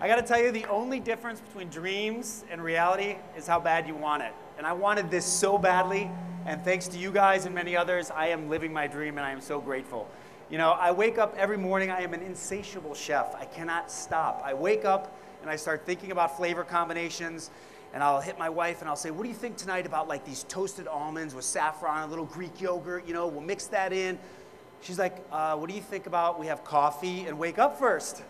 I got to tell you, the only difference between dreams and reality is how bad you want it. And I wanted this so badly, and thanks to you guys and many others, I am living my dream, and I am so grateful. You know, I wake up every morning, I am an insatiable chef. I cannot stop. I wake up and I start thinking about flavor combinations, and I'll hit my wife and I'll say, what do you think tonight about like these toasted almonds with saffron, a little Greek yogurt, you know, we'll mix that in. She's like, what do you think about we have coffee and wake up first?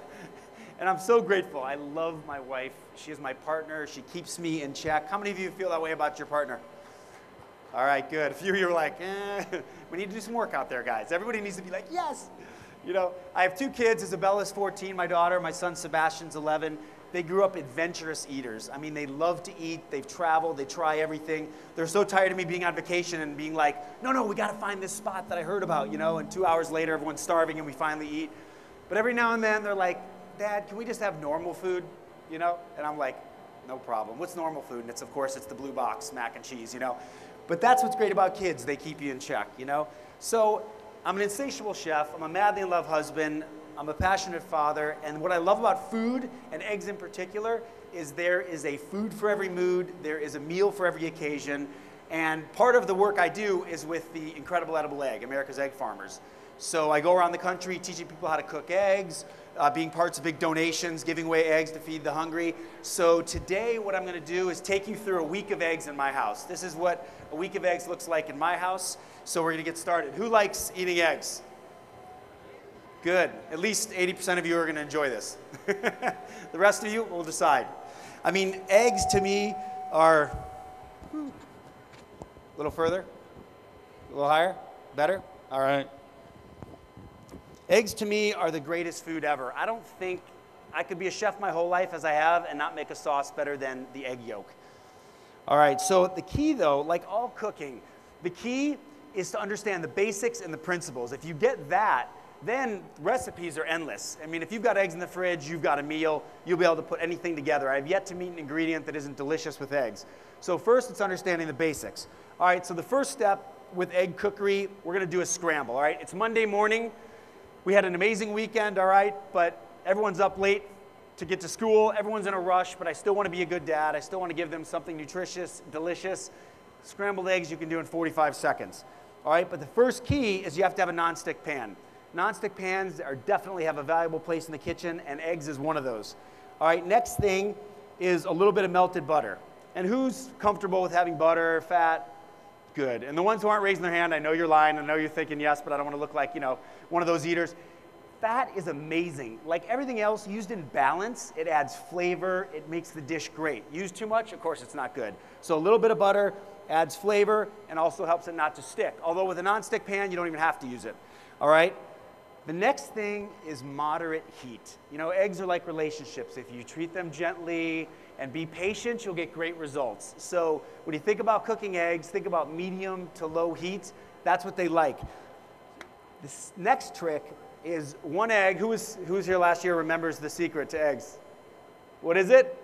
And I'm so grateful. I love my wife. She is my partner. She keeps me in check. How many of you feel that way about your partner? All right, good. A few of you are like, we need to do some work out there, guys. Everybody needs to be like, yes. You know, I have 2 kids. Isabella's 14, my daughter. My son Sebastian's 11. They grew up adventurous eaters. I mean, they love to eat. They've traveled. They try everything. They're so tired of me being on vacation and being like, no, we got to find this spot that I heard about, you know, and 2 hours later, everyone's starving and we finally eat. But every now and then, they're like, Dad, can we just have normal food, you know? And I'm like, no problem. What's normal food? And of course, it's the blue box, mac and cheese, you know? But that's what's great about kids. They keep you in check, you know? So I'm an insatiable chef. I'm a madly in love husband. I'm a passionate father. And what I love about food, and eggs in particular, is there is a food for every mood. There is a meal for every occasion. And part of the work I do is with the Incredible Edible Egg, America's Egg Farmers. So I go around the country teaching people how to cook eggs, being parts of big donations, giving away eggs to feed the hungry. So today what I'm going to do is take you through a week of eggs in my house. This is what a week of eggs looks like in my house. So we're going to get started. Who likes eating eggs? Good. At least 80% of you are going to enjoy this. The rest of you will decide. I mean, eggs to me are a little further, a little higher, better. All right. Eggs to me are the greatest food ever. I don't think I could be a chef my whole life as I have and not make a sauce better than the egg yolk. All right, so the key though, like all cooking, the key is to understand the basics and the principles. If you get that, then recipes are endless. I mean, if you've got eggs in the fridge, you've got a meal, you'll be able to put anything together. I've yet to meet an ingredient that isn't delicious with eggs. So first, it's understanding the basics. All right, so the first step with egg cookery, we're gonna do a scramble, all right? It's Monday morning. We had an amazing weekend, all right, but everyone's up late to get to school. Everyone's in a rush, but I still want to be a good dad. I still want to give them something nutritious, delicious. Scrambled eggs you can do in 45 seconds, all right? But the first key is you have to have a nonstick pan. Nonstick pans definitely have a valuable place in the kitchen, and eggs is one of those. All right, next thing is a little bit of melted butter. And who's comfortable with having butter, fat? Good. And the ones who aren't raising their hand, I know you're lying. I know you're thinking yes, but I don't want to look like, you know, one of those eaters. Fat is amazing. Like everything else, used in balance, it adds flavor. It makes the dish great. Used too much, of course, it's not good. So a little bit of butter adds flavor and also helps it not to stick. Although with a nonstick pan, you don't even have to use it. All right? The next thing is moderate heat. You know, eggs are like relationships. If you treat them gently and be patient, you'll get great results. So when you think about cooking eggs, think about medium to low heat. That's what they like. This next trick is one egg. Who was here last year remembers the secret to eggs? What is it?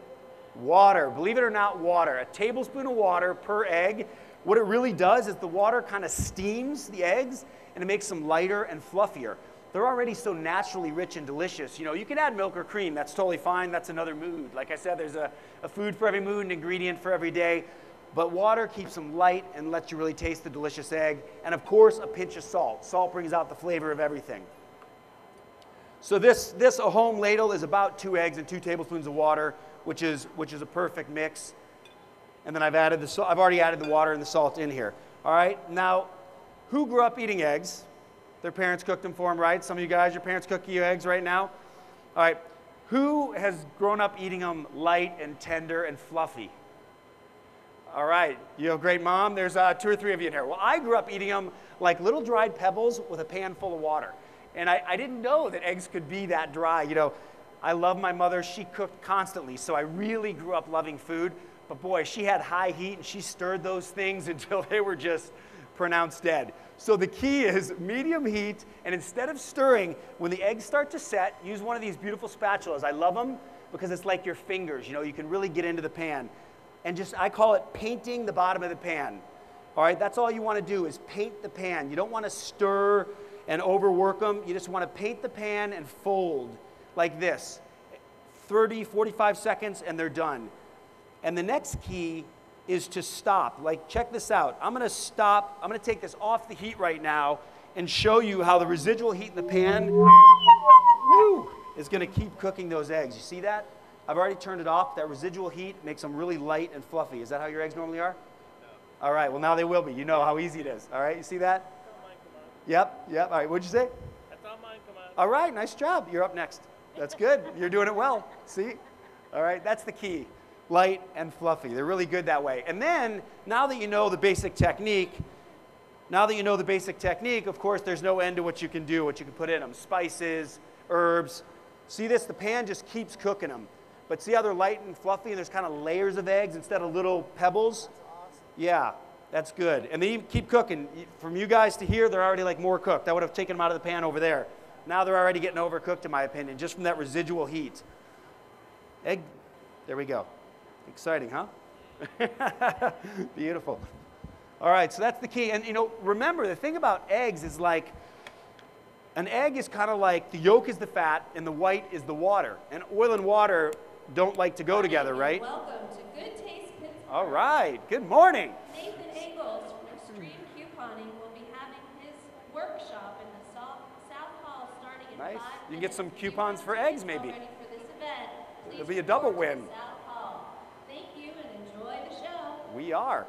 Water. Believe it or not, water. A tablespoon of water per egg. What it really does is the water kind of steams the eggs and it makes them lighter and fluffier. They're already so naturally rich and delicious. You know, you can add milk or cream. That's totally fine. That's another mood. Like I said, there's a food for every mood, an ingredient for every day. But water keeps them light and lets you really taste the delicious egg. And of course, a pinch of salt. Salt brings out the flavor of everything. So this a home ladle is about 2 eggs and 2 tablespoons of water, which is a perfect mix. And then I've already added the water and the salt in here. All right. Now, who grew up eating eggs? Their parents cooked them for them, right? Some of you guys, your parents cook you eggs right now. All right. Who has grown up eating them light and tender and fluffy? All right. You have a great mom. There's 2 or 3 of you in here. Well, I grew up eating them like little dried pebbles with a pan full of water. And I didn't know that eggs could be that dry. You know, I love my mother. She cooked constantly, so I really grew up loving food. But boy, she had high heat, and she stirred those things until they were just pronounced dead. So the key is medium heat, and instead of stirring, when the eggs start to set, use one of these beautiful spatulas. I love them because it's like your fingers. You know, you can really get into the pan. And I call it painting the bottom of the pan. All right, that's all you want to do is paint the pan. You don't want to stir and overwork them. You just want to paint the pan and fold like this. 30, 45 seconds, and they're done. And the next key is to stop. Like, check this out. I'm gonna stop, I'm gonna take this off the heat right now and show you how the residual heat in the pan is gonna keep cooking those eggs. You see that? I've already turned it off. That residual heat makes them really light and fluffy. Is that how your eggs normally are? No. All right, well now they will be. You know how easy it is. All right, you see that? I thought mine come on. Yep. All right, what'd you say? I thought mine come on. All right, nice job. You're up next. That's good. You're doing it well. See? All right, that's the key. Light and fluffy. They're really good that way. And then, now that you know the basic technique, of course, there's no end to what you can do, what you can put in them. Spices, herbs. See this? The pan just keeps cooking them. But see how they're light and fluffy and there's kind of layers of eggs instead of little pebbles? That's awesome. Yeah, that's good. And they keep cooking. From you guys to here, they're already like more cooked. I would have taken them out of the pan over there. Now they're already getting overcooked in my opinion, just from that residual heat. Egg, there we go. Exciting, huh? Beautiful. All right, so that's the key. And remember, the thing about eggs is like, an egg is kind of like the yolk is the fat and the white is the water. And oil and water don't like to go together, right? Welcome to Good Taste Pittsburgh. All right, good morning. Nathan Engels from Extreme Couponing will be having his workshop in the South Hall starting in 5 Nice. minutes. You can get some coupons for eggs, maybe. Ready for this event. Please It'll be a double report to win. the South Hall. Thank you and enjoy the show. We are.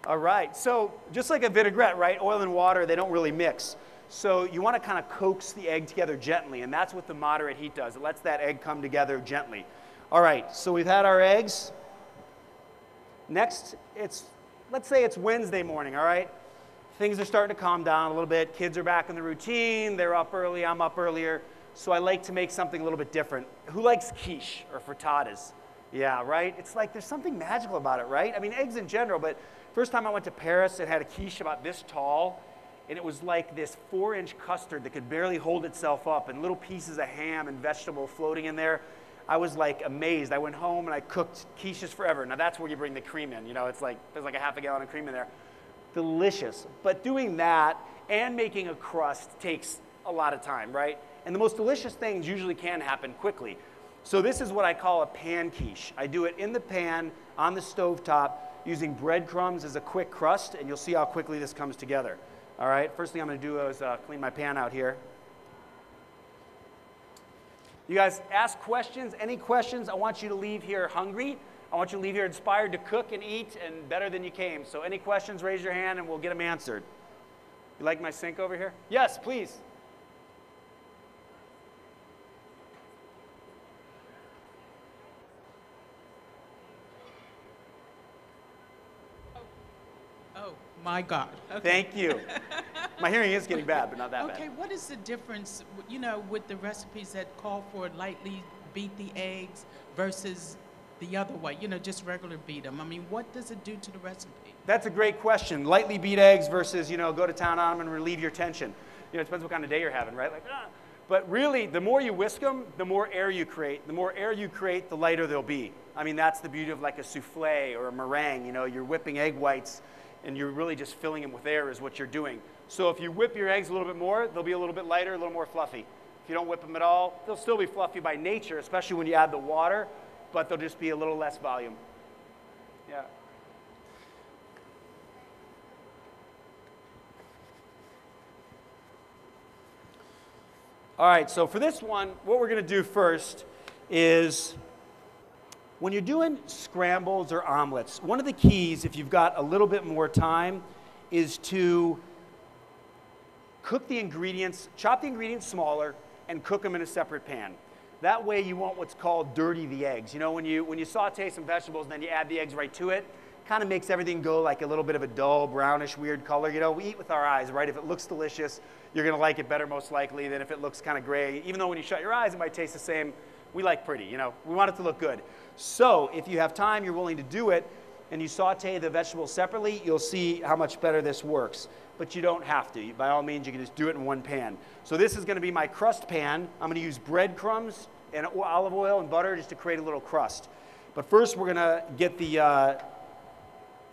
All right, so just like a vinaigrette, right? Oil and water, they don't really mix. So you want to kind of coax the egg together gently, and that's what the moderate heat does. It lets that egg come together gently. All right, so we've had our eggs. Next, let's say it's Wednesday morning, all right? Things are starting to calm down a little bit. Kids are back in the routine. They're up early. I'm up earlier. So I like to make something a little bit different. Who likes quiche or frittatas? Yeah, right? It's like there's something magical about it, right? I mean, eggs in general, but first time I went to Paris, it had a quiche about this tall. And it was like this 4-inch custard that could barely hold itself up and little pieces of ham and vegetable floating in there. I was like amazed. I went home and I cooked quiches forever. Now that's where you bring the cream in. It's like, there's like a half a gallon of cream in there. Delicious. But doing that and making a crust takes a lot of time, right? And the most delicious things usually can happen quickly. So this is what I call a pan quiche. I do it in the pan on the stovetop using breadcrumbs as a quick crust, and you'll see how quickly this comes together. All right, first thing I'm going to do is clean my pan out here. You guys ask questions, any questions. I want you to leave here hungry. I want you to leave here inspired to cook and eat and better than you came. So any questions, raise your hand and we'll get them answered. You like my sink over here? Yes, please. My God. Okay. Thank you. My hearing is getting bad, but not that bad. Okay, what is the difference, with the recipes that call for lightly beat the eggs versus the other way, just regular beat them? I mean, what does it do to the recipe? That's a great question. Lightly beat eggs versus, go to town on them and relieve your tension. It depends what kind of day you're having, right? But really, the more you whisk them, the more air you create. The more air you create, the lighter they'll be. I mean, that's the beauty of like a souffle or a meringue. You're whipping egg whites, and you're really just filling them with air is what you're doing. So if you whip your eggs a little bit more, they'll be a little bit lighter, a little more fluffy. If you don't whip them at all, they'll still be fluffy by nature, especially when you add the water, but they'll just be a little less volume. Yeah. All right, so for this one, what we're going to do first is when you're doing scrambles or omelets, one of the keys, if you've got a little bit more time, is to cook the ingredients, chop the ingredients smaller, and cook them in a separate pan. That way you won't what's called dirty the eggs. When you saute some vegetables and then you add the eggs right to it, kind of makes everything go like a little bit of a dull, brownish, weird color. We eat with our eyes, right? If it looks delicious, you're going to like it better most likely than if it looks kind of gray. Even though when you shut your eyes, it might taste the same. We like pretty, we want it to look good. So if you have time, you're willing to do it, and you saute the vegetables separately, you'll see how much better this works. But you don't have to. By all means, you can just do it in one pan. So this is going to be my crust pan. I'm going to use breadcrumbs and olive oil and butter just to create a little crust. But first, we're going to get the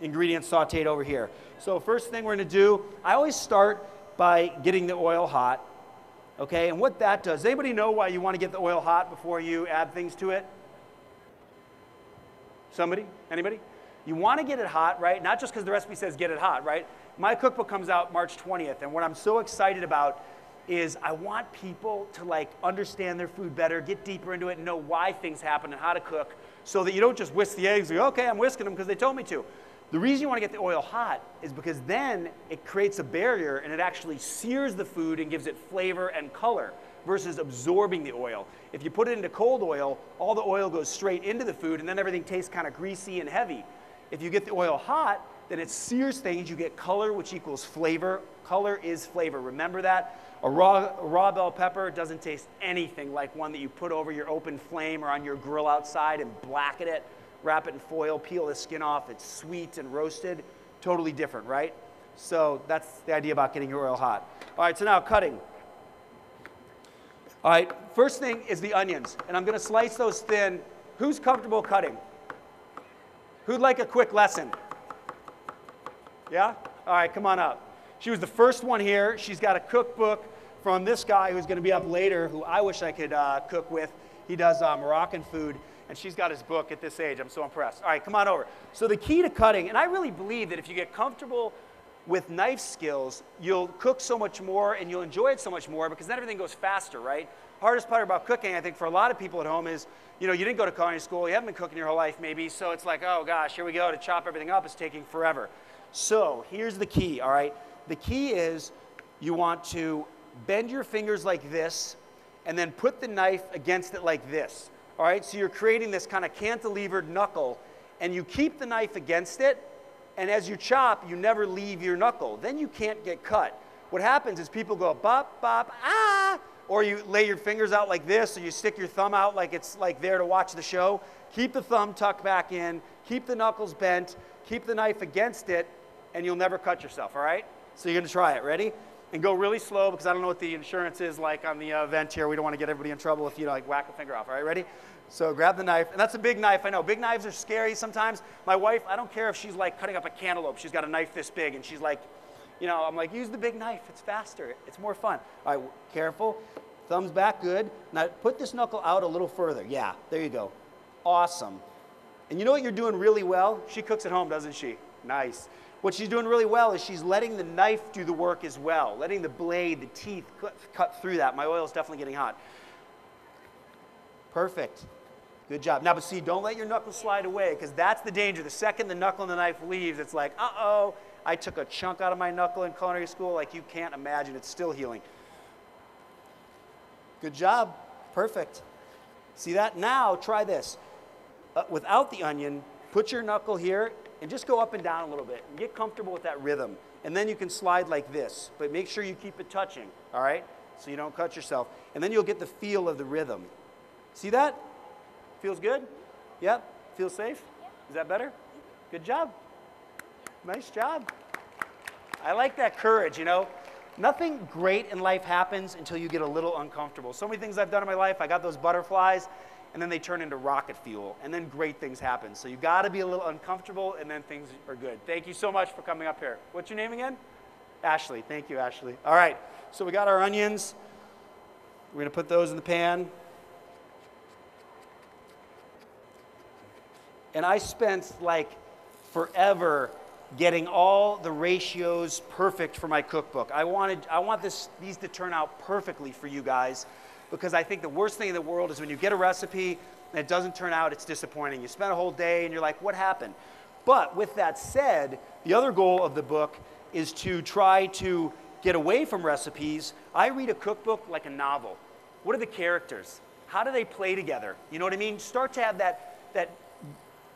ingredients sauteed over here. So first thing we're going to do, I always start by getting the oil hot. Okay, and what that does, anybody know why you want to get the oil hot before you add things to it? Somebody? Anybody? You want to get it hot, right? Not just because the recipe says get it hot, right? My cookbook comes out March 20th, and what I'm so excited about is I want people to like understand their food better, get deeper into it, and know why things happen and how to cook, so that you don't just whisk the eggs and go, okay, I'm whisking them because they told me to. The reason you want to get the oil hot is because then it creates a barrier and it actually sears the food and gives it flavor and color versus absorbing the oil. If you put it into cold oil, all the oil goes straight into the food and then everything tastes kind of greasy and heavy. If you get the oil hot, then it sears things. You get color, which equals flavor. Color is flavor. Remember that? A raw bell pepper doesn't taste anything like one that you put over your open flame or on your grill outside and blacken it, wrap it in foil, peel the skin off. It's sweet and roasted. Totally different, right? So that's the idea about getting your oil hot. All right, so now cutting. All right, first thing is the onions. And I'm going to slice those thin. Who's comfortable cutting? Who'd like a quick lesson? Yeah? All right, come on up. She was the first one here. She's got a cookbook from this guy who's going to be up later, who I wish I could cook with. He does Moroccan food, and she's got his book at this age. I'm so impressed. All right, come on over. So the key to cutting, and I really believe that if you get comfortable with knife skills, you'll cook so much more and you'll enjoy it so much more because then everything goes faster, right? Hardest part about cooking, I think, for a lot of people at home is, you know, you didn't go to culinary school, you haven't been cooking your whole life maybe, so it's like, oh gosh, here we go, to chop everything up, it's taking forever. So here's the key, all right? The key is you want to bend your fingers like this and then put the knife against it like this, all right? So you're creating this kind of cantilevered knuckle, and you keep the knife against it, and as you chop, you never leave your knuckle. Then you can't get cut. What happens is people go bop, bop, ah, or you lay your fingers out like this, or you stick your thumb out like it's like there to watch the show. Keep the thumb tucked back in, keep the knuckles bent, keep the knife against it, and you'll never cut yourself, all right? So you're gonna try it, ready? And go really slow because I don't know what the insurance is like on the event here. We don't wanna get everybody in trouble if you like whack a finger off, all right, ready? So grab the knife, and that's a big knife, I know. Big knives are scary sometimes. My wife, I don't care if she's like cutting up a cantaloupe, she's got a knife this big, and she's like, you know, I'm like, use the big knife, it's faster, it's more fun. All right, careful, thumbs back, good. Now put this knuckle out a little further. Yeah, there you go. Awesome. And you know what you're doing really well? She cooks at home, doesn't she? Nice. What she's doing really well is she's letting the knife do the work as well, letting the blade, the teeth cut through that. My oil is definitely getting hot. Perfect. Good job. Now, but see, don't let your knuckle slide away because that's the danger. The second the knuckle and the knife leaves, it's like, uh-oh, I took a chunk out of my knuckle in culinary school like you can't imagine. It's still healing. Good job. Perfect. See that? Now, try this. Without the onion, put your knuckle here and just go up and down a little bit and get comfortable with that rhythm. And then you can slide like this, but make sure you keep it touching, all right? So you don't cut yourself. And then you'll get the feel of the rhythm. See that? Feels good? Yep. Feels safe? Is that better? Good job. Nice job. I like that courage, you know. Nothing great in life happens until you get a little uncomfortable. So many things I've done in my life, I got those butterflies, and then they turn into rocket fuel, and then great things happen. So you got to be a little uncomfortable, and then things are good. Thank you so much for coming up here. What's your name again? Ashley. Thank you, Ashley. All right, so we got our onions. We're going to put those in the pan. And I spent like forever getting all the ratios perfect for my cookbook. I want these to turn out perfectly for you guys because I think the worst thing in the world is when you get a recipe and it doesn't turn out, it's disappointing. You spend a whole day and you're like, what happened? But with that said, the other goal of the book is to try to get away from recipes. I read a cookbook like a novel. What are the characters? How do they play together? You know what I mean? Start to have that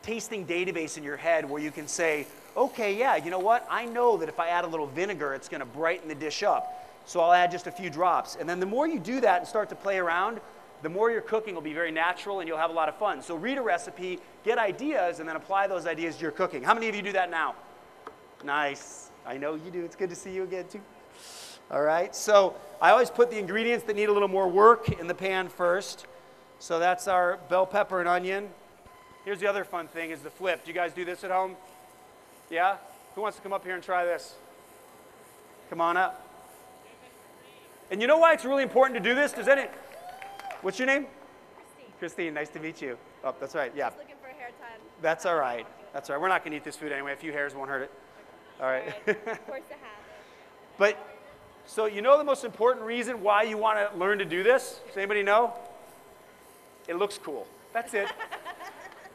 tasting database in your head where you can say, okay, yeah, you know what? I know that if I add a little vinegar, it's going to brighten the dish up. So I'll add just a few drops. And then the more you do that and start to play around, the more your cooking will be very natural and you'll have a lot of fun. So read a recipe, get ideas, and then apply those ideas to your cooking. How many of you do that now? Nice. I know you do. It's good to see you again, too. All right. So I always put the ingredients that need a little more work in the pan first. So that's our bell pepper and onion. Here's the other fun thing is the flip. Do you guys do this at home? Yeah? Who wants to come up here and try this? Come on up. And you know why it's really important to do this? What's your name? Christine, nice to meet you. Oh, that's right, yeah. Just looking for a hair time. That's all right. That's all right. We're not going to eat this food anyway. A few hairs won't hurt it. All right. Force the habit. But, so you know the most important reason why you want to learn to do this? Does anybody know? It looks cool. That's it.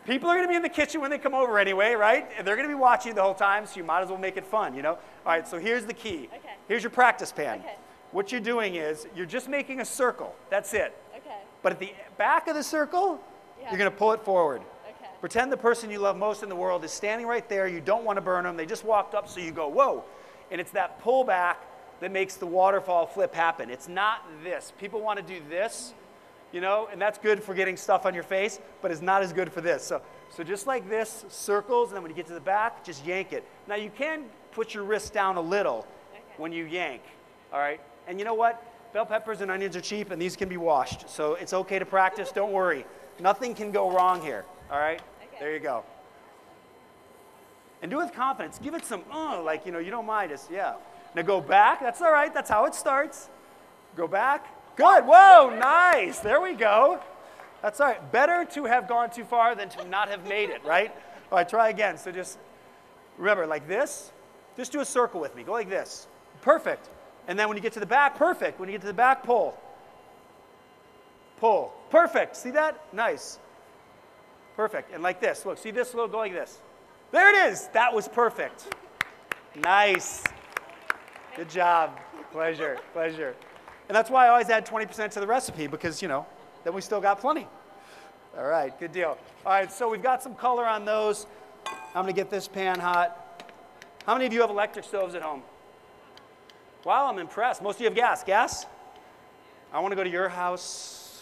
People are going to be in the kitchen when they come over anyway, right? And they're going to be watching you the whole time, so you might as well make it fun, you know? All right, so here's the key. Okay. Here's your practice pan. Okay. What you're doing is you're just making a circle. That's it. Okay. But at the back of the circle, Yeah. you're going to pull it forward. Okay. Pretend the person you love most in the world is standing right there. You don't want to burn them. They just walked up, so you go, whoa. And it's that pull back that makes the waterfall flip happen. It's not this. People want to do this, you know, and that's good for getting stuff on your face, but it's not as good for this. So just like this, circles, and then when you get to the back, just yank it. Now you can put your wrist down a little when you yank, all right? And you know what? Bell peppers and onions are cheap, and these can be washed. So it's okay to practice. Don't worry. Nothing can go wrong here, all right? Okay. There you go. And do it with confidence. Give it some, like, you know, you don't mind. Yeah. Now go back. That's all right. That's how it starts. Go back. Good. Whoa, nice. There we go. That's all right. Better to have gone too far than to not have made it, right? All right, try again. So just remember, like this. Just do a circle with me. Go like this. Perfect. And then when you get to the back, perfect. When you get to the back, pull. Pull. Perfect. See that? Nice. Perfect. And like this. Look, see this little, go like this. There it is. That was perfect. Nice. Good job. Pleasure. Pleasure. And that's why I always add 20% to the recipe because, you know, then we still got plenty. All right. Good deal. All right. So we've got some color on those. I'm going to get this pan hot. How many of you have electric stoves at home? Wow, I'm impressed. Most of you have gas. Gas? I want to go to your house.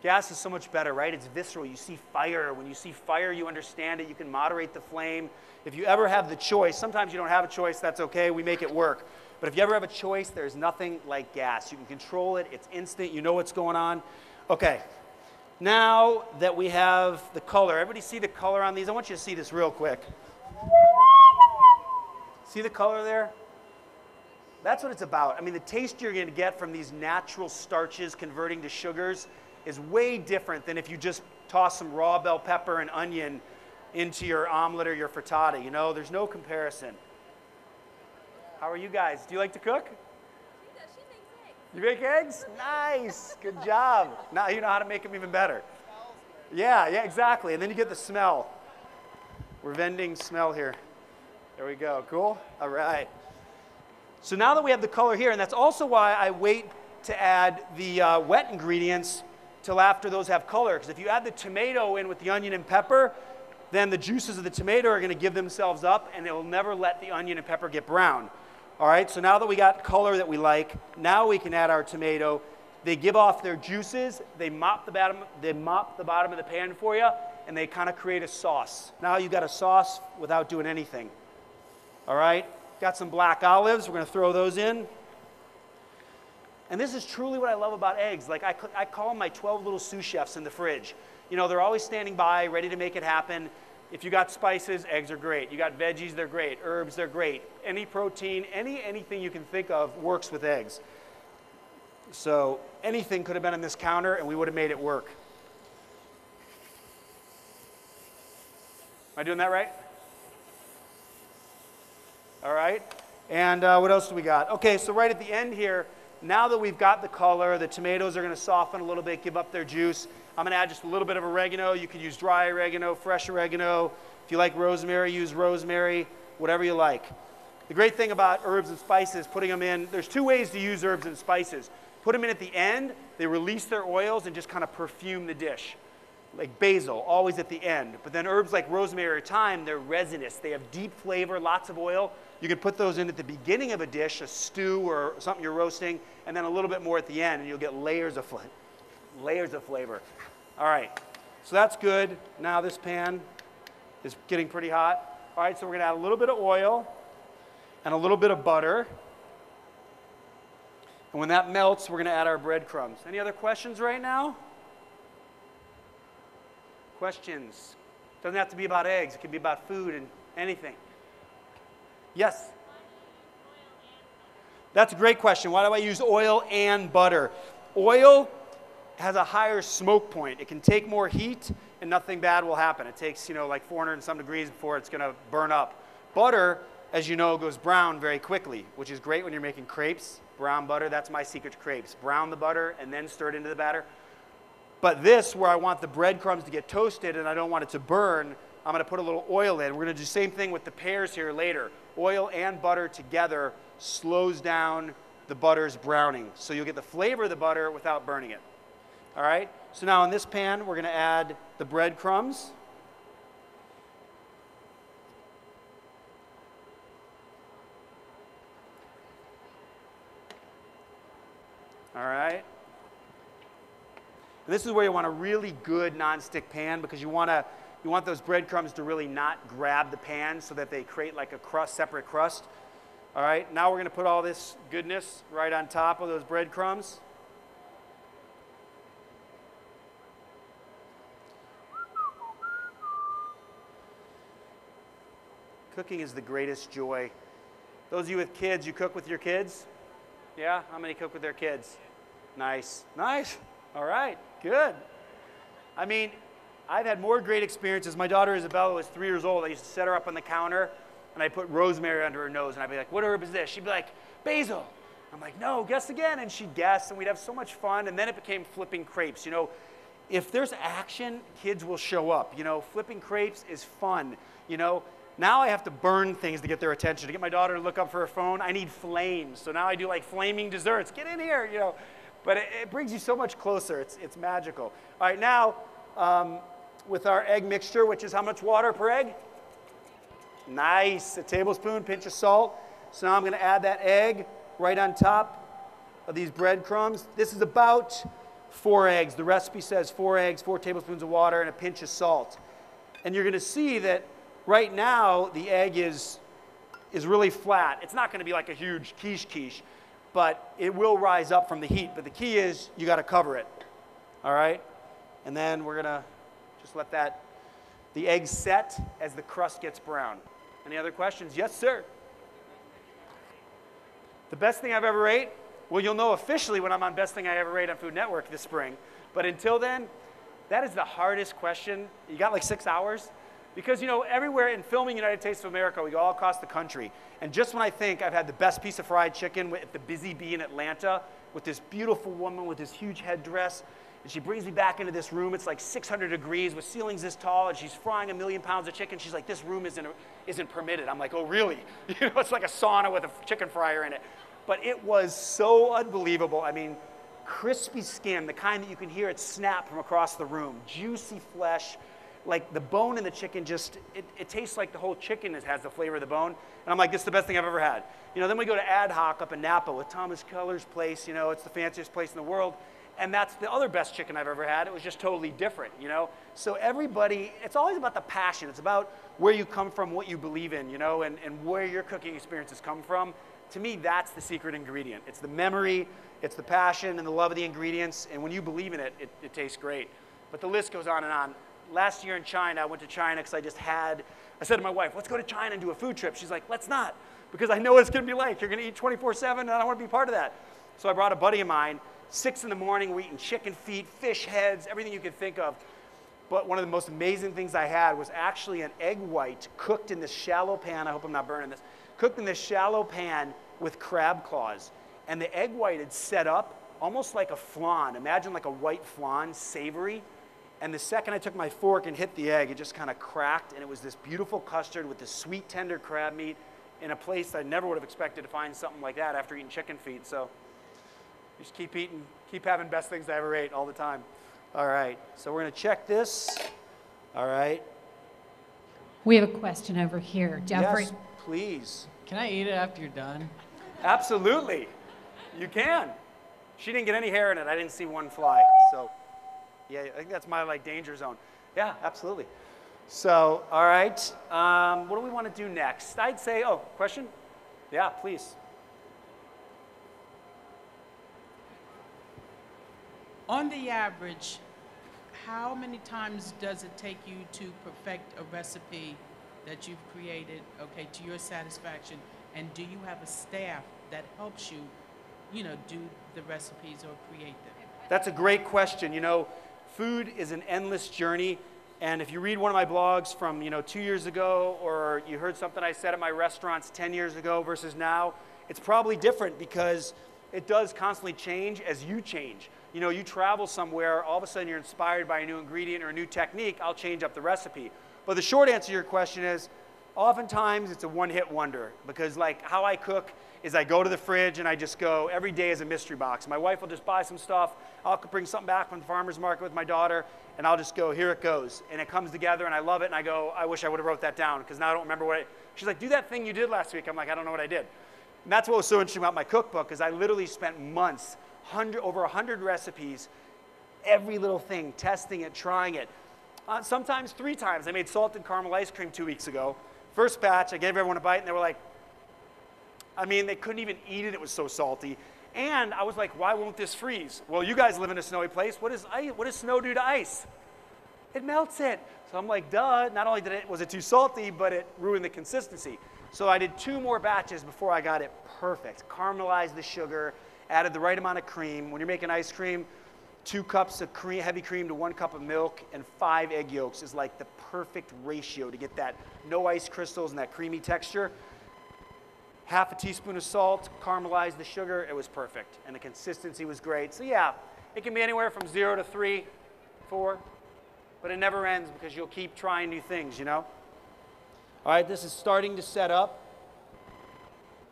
Gas is so much better, right? It's visceral. You see fire. When you see fire, you understand it. You can moderate the flame. If you ever have the choice, sometimes you don't have a choice, that's okay. We make it work. But if you ever have a choice, there's nothing like gas. You can control it. It's instant. You know what's going on. Okay. Now that we have the color, everybody see the color on these? I want you to see this real quick. See the color there? That's what it's about. I mean, the taste you're going to get from these natural starches converting to sugars is way different than if you just toss some raw bell pepper and onion into your omelet or your frittata. You know, there's no comparison. How are you guys? Do you like to cook? She makes eggs. You make eggs? Nice. Good job. Now you know how to make them even better. Yeah, exactly. And then you get the smell. We're vending smell here. There we go. Cool? All right. So now that we have the color here, and that's also why I wait to add the wet ingredients till after those have color. Because if you add the tomato in with the onion and pepper, then the juices of the tomato are going to give themselves up, and it will never let the onion and pepper get brown. All right, so now that we got color that we like, now we can add our tomato. They give off their juices. They mop the bottom of the pan for you, and they kind of create a sauce. Now you got a sauce without doing anything. All right, got some black olives. We're going to throw those in. And this is truly what I love about eggs. Like I call them my 12 little sous chefs in the fridge. You know, they're always standing by, ready to make it happen. If you got spices, eggs are great. You got veggies, they're great. Herbs, they're great. Any protein, anything you can think of works with eggs. So anything could have been on this counter, and we would have made it work. Am I doing that right? All right. And what else do we got? Okay, so right at the end here, now that we've got the color, the tomatoes are going to soften a little bit, give up their juice. I'm going to add just a little bit of oregano. You could use dry oregano, fresh oregano. If you like rosemary, use rosemary, whatever you like. The great thing about herbs and spices, putting them in, there's two ways to use herbs and spices. Put them in at the end, they release their oils and just kind of perfume the dish. Like basil, always at the end. But then herbs like rosemary or thyme, they're resinous. They have deep flavor, lots of oil. You can put those in at the beginning of a dish, a stew or something you're roasting, and then a little bit more at the end, and you'll get layers of flavor. All right, so that's good. Now this pan is getting pretty hot. All right, so we're going to add a little bit of oil and a little bit of butter. And when that melts, we're going to add our breadcrumbs. Any other questions right now? Questions? Doesn't have to be about eggs. It can be about food and anything. Yes? That's a great question. Why do I use oil and butter? Oil has a higher smoke point. It can take more heat and nothing bad will happen. It takes, you know, like 400 and some degrees before it's going to burn up. Butter, as you know, goes brown very quickly, which is great when you're making crepes. Brown butter, that's my secret to crepes. Brown the butter and then stir it into the batter. But this, where I want the breadcrumbs to get toasted and I don't want it to burn, I'm going to put a little oil in. We're going to do the same thing with the pears here later. Oil and butter together slows down the butter's browning. So you'll get the flavor of the butter without burning it. All right? So now in this pan, we're going to add the breadcrumbs. All right? And this is where you want a really good nonstick pan because you want those breadcrumbs to really not grab the pan so that they create like a crust, separate crust. All right, now we're going to put all this goodness right on top of those breadcrumbs. Cooking is the greatest joy. Those of you with kids, you cook with your kids? Yeah? How many cook with their kids? Nice. Nice. All right. Good. I mean, I've had more great experiences. My daughter Isabella was 3 years old. I used to set her up on the counter, and I'd put rosemary under her nose, and I'd be like, what herb is this? She'd be like, basil. I'm like, no, guess again. And she'd guess, and we'd have so much fun. And then it became flipping crepes. You know, if there's action, kids will show up. You know, flipping crepes is fun. You know, now I have to burn things to get their attention. To get my daughter to look up for her phone, I need flames. So now I do like flaming desserts. Get in here, you know. But it brings you so much closer. It's magical. All right, now with our egg mixture, which is how much water per egg? Nice. A tablespoon, pinch of salt. So now I'm going to add that egg right on top of these breadcrumbs. This is about 4 eggs. The recipe says 4 eggs, 4 tablespoons of water, and a pinch of salt. And you're going to see that right now the egg is really flat. It's not going to be like a huge quiche, but it will rise up from the heat. But the key is you got to cover it. All right? And then we're going to just let the egg set as the crust gets brown. Any other questions? Yes, sir. The best thing I've ever ate? Well, you'll know officially when I'm on Best Thing I Ever Ate on Food Network this spring. But until then, that is the hardest question. You got like 6 hours? Because, you know, everywhere in filming United States of America, we go all across the country. And just when I think I've had the best piece of fried chicken at the Busy Bee in Atlanta with this beautiful woman with this huge headdress, and she brings me back into this room. It's like 600 degrees with ceilings this tall, and she's frying 1 million pounds of chicken. She's like, this room isn't permitted. I'm like, oh, really? You know, it's like a sauna with a chicken fryer in it. But it was so unbelievable. I mean, crispy skin, the kind that you can hear it snap from across the room, juicy flesh. Like the bone in the chicken just, it tastes like the whole chicken has the flavor of the bone. And I'm like, this is the best thing I've ever had. You know, then we go to Ad Hoc up in Napa with Thomas Keller's place. You know, it's the fanciest place in the world. And that's the other best chicken I've ever had. It was just totally different, you know. So everybody, it's always about the passion. It's about where you come from, what you believe in, you know, and where your cooking experiences come from. To me, that's the secret ingredient. It's the memory, it's the passion and the love of the ingredients. And when you believe in it, it tastes great. But the list goes on and on. Last year in China, I went to China because I said to my wife, let's go to China and do a food trip. She's like, let's not, because I know what it's going to be like. You're going to eat 24/7, and I don't want to be part of that. So I brought a buddy of mine. 6 in the morning, we're eating chicken feet, fish heads, everything you could think of. But one of the most amazing things I had was actually an egg white cooked in this shallow pan. I hope I'm not burning this. Cooked in this shallow pan with crab claws. And the egg white had set up almost like a flan. Imagine like a white flan, savory. And the second I took my fork and hit the egg, it just kind of cracked, and it was this beautiful custard with this sweet, tender crab meat in a place I never would have expected to find something like that after eating chicken feet. So just keep eating, keep having best things I ever ate all the time. All right, so we're going to check this. All right. We have a question over here. Jeffrey. Yes, please. Can I eat it after you're done? Absolutely. You can. She didn't get any hair in it. I didn't see one fly. So, yeah, I think that's my like danger zone. Yeah, absolutely. So, all right. What do we want to do next? I'd say, oh, question? Yeah, please. On the average, how many times does it take you to perfect a recipe that you've created, okay, to your satisfaction? And do you have a staff that helps you, you know, do the recipes or create them? That's a great question. You know, food is an endless journey. And if you read one of my blogs from, 2 years ago, or you heard something I said at my restaurants 10 years ago versus now, it's probably different because it does constantly change as you change. You know, you travel somewhere, all of a sudden you're inspired by a new ingredient or a new technique, I'll change up the recipe. But the short answer to your question is, oftentimes it's a one-hit wonder, because like how I cook is I go to the fridge and I just go, every day is a mystery box. My wife will just buy some stuff, I'll bring something back from the farmer's market with my daughter, and I'll just go, here it goes. And it comes together and I love it, and I go, I wish I would have wrote that down, because now I don't remember she's like, do that thing you did last week. I'm like, I don't know what I did. And that's what was so interesting about my cookbook, is I literally spent months, over 100 recipes, every little thing, testing it, trying it. Sometimes 3 times. I made salted caramel ice cream 2 weeks ago. First batch, I gave everyone a bite, and they were like, they couldn't even eat it. It was so salty. And I was like, why won't this freeze? Well, you guys live in a snowy place. What does snow do to ice? It melts it. So I'm like, duh. Not only was it too salty, but it ruined the consistency. So I did 2 more batches before I got it perfect. Caramelized the sugar, added the right amount of cream. When you're making ice cream, 2 cups of heavy cream to 1 cup of milk and 5 egg yolks is like the perfect ratio to get that no ice crystals and that creamy texture. Half a teaspoon of salt, caramelized the sugar, it was perfect. And the consistency was great. So yeah, it can be anywhere from 0 to 3, 4, but it never ends because you'll keep trying new things, you know? All right, this is starting to set up.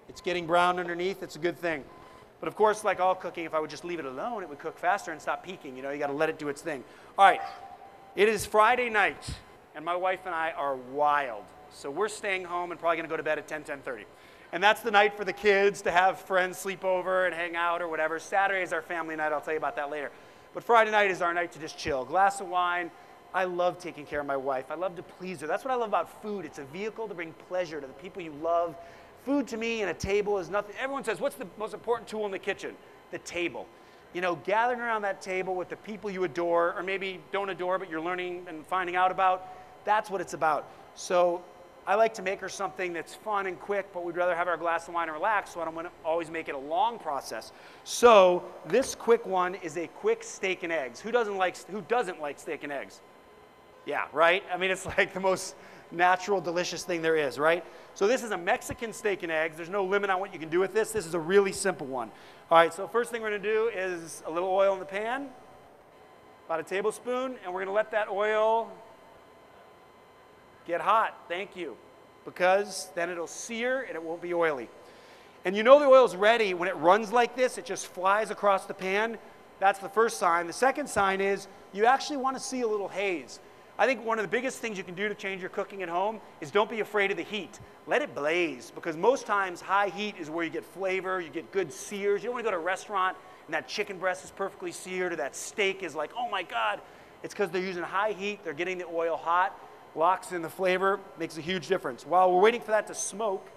It's getting brown underneath, it's a good thing. But of course, like all cooking, if I would just leave it alone, it would cook faster and stop peaking. You know, you got to let it do its thing. All right, it is Friday night, and my wife and I are wild. So we're staying home and probably going to go to bed at 10:30. And that's the night for the kids to have friends sleep over and hang out or whatever. Saturday is our family night. I'll tell you about that later. But Friday night is our night to just chill. Glass of wine. I love taking care of my wife. I love to please her. That's what I love about food. It's a vehicle to bring pleasure to the people you love. Food to me and a table is nothing. Everyone says, what's the most important tool in the kitchen? The table. You know, gathering around that table with the people you adore, or maybe don't adore, but you're learning and finding out about, that's what it's about. So I like to make her something that's fun and quick, but we'd rather have our glass of wine and relax, so I don't want to always make it a long process. So this quick one is a quick steak and eggs. Who doesn't like steak and eggs? Yeah, right? I mean, it's like the most natural, delicious thing there is, right? So this is a Mexican steak and eggs. There's no limit on what you can do with this. This is a really simple one. All right, so first thing we're going to do is a little oil in the pan, about a tablespoon, and we're going to let that oil get hot. Thank you. Because then it'll sear and it won't be oily. And you know the oil's ready when it runs like this. It just flies across the pan. That's the first sign. The second sign is you actually want to see a little haze. I think one of the biggest things you can do to change your cooking at home is don't be afraid of the heat. Let it blaze, because most times high heat is where you get flavor, you get good sears. You don't want to go to a restaurant and that chicken breast is perfectly seared or that steak is like, oh my God. It's because they're using high heat, they're getting the oil hot, locks in the flavor, makes a huge difference. While we're waiting for that to smoke,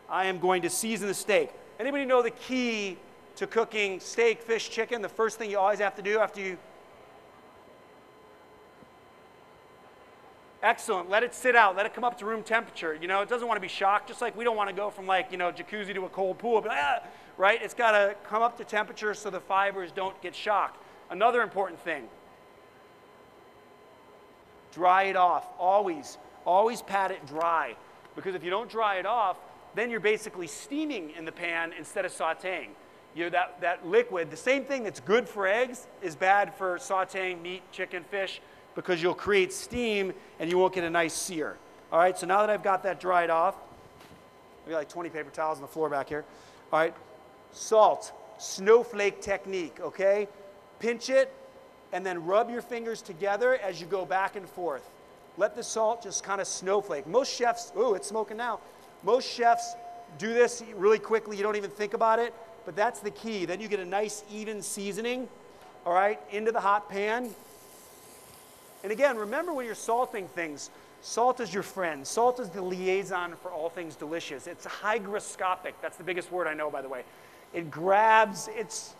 I am going to season the steak. Anybody know the key to cooking steak, fish, chicken? The first thing you always have to do after you... Excellent. Let it sit out. Let it come up to room temperature. You know, it doesn't want to be shocked, just like we don't want to go from like, jacuzzi to a cold pool. But, right? It's got to come up to temperature so the fibers don't get shocked. Another important thing, dry it off. Always pat it dry. Because if you don't dry it off, then you're basically steaming in the pan instead of sauteing. That liquid, the same thing that's good for eggs is bad for sauteing meat, chicken, fish, because you'll create steam and you won't get a nice sear. All right, so now that I've got that dried off, we got like 20 paper towels on the floor back here. All right, salt, snowflake technique, okay? Pinch it and then rub your fingers together as you go back and forth. Let the salt just kind of snowflake. Most chefs, ooh, it's smoking now. Most chefs do this really quickly. You don't even think about it, but that's the key. Then you get a nice even seasoning, all right, into the hot pan. And again, remember when you're salting things, salt is your friend. Salt is the liaison for all things delicious. It's hygroscopic. That's the biggest word I know, by the way. It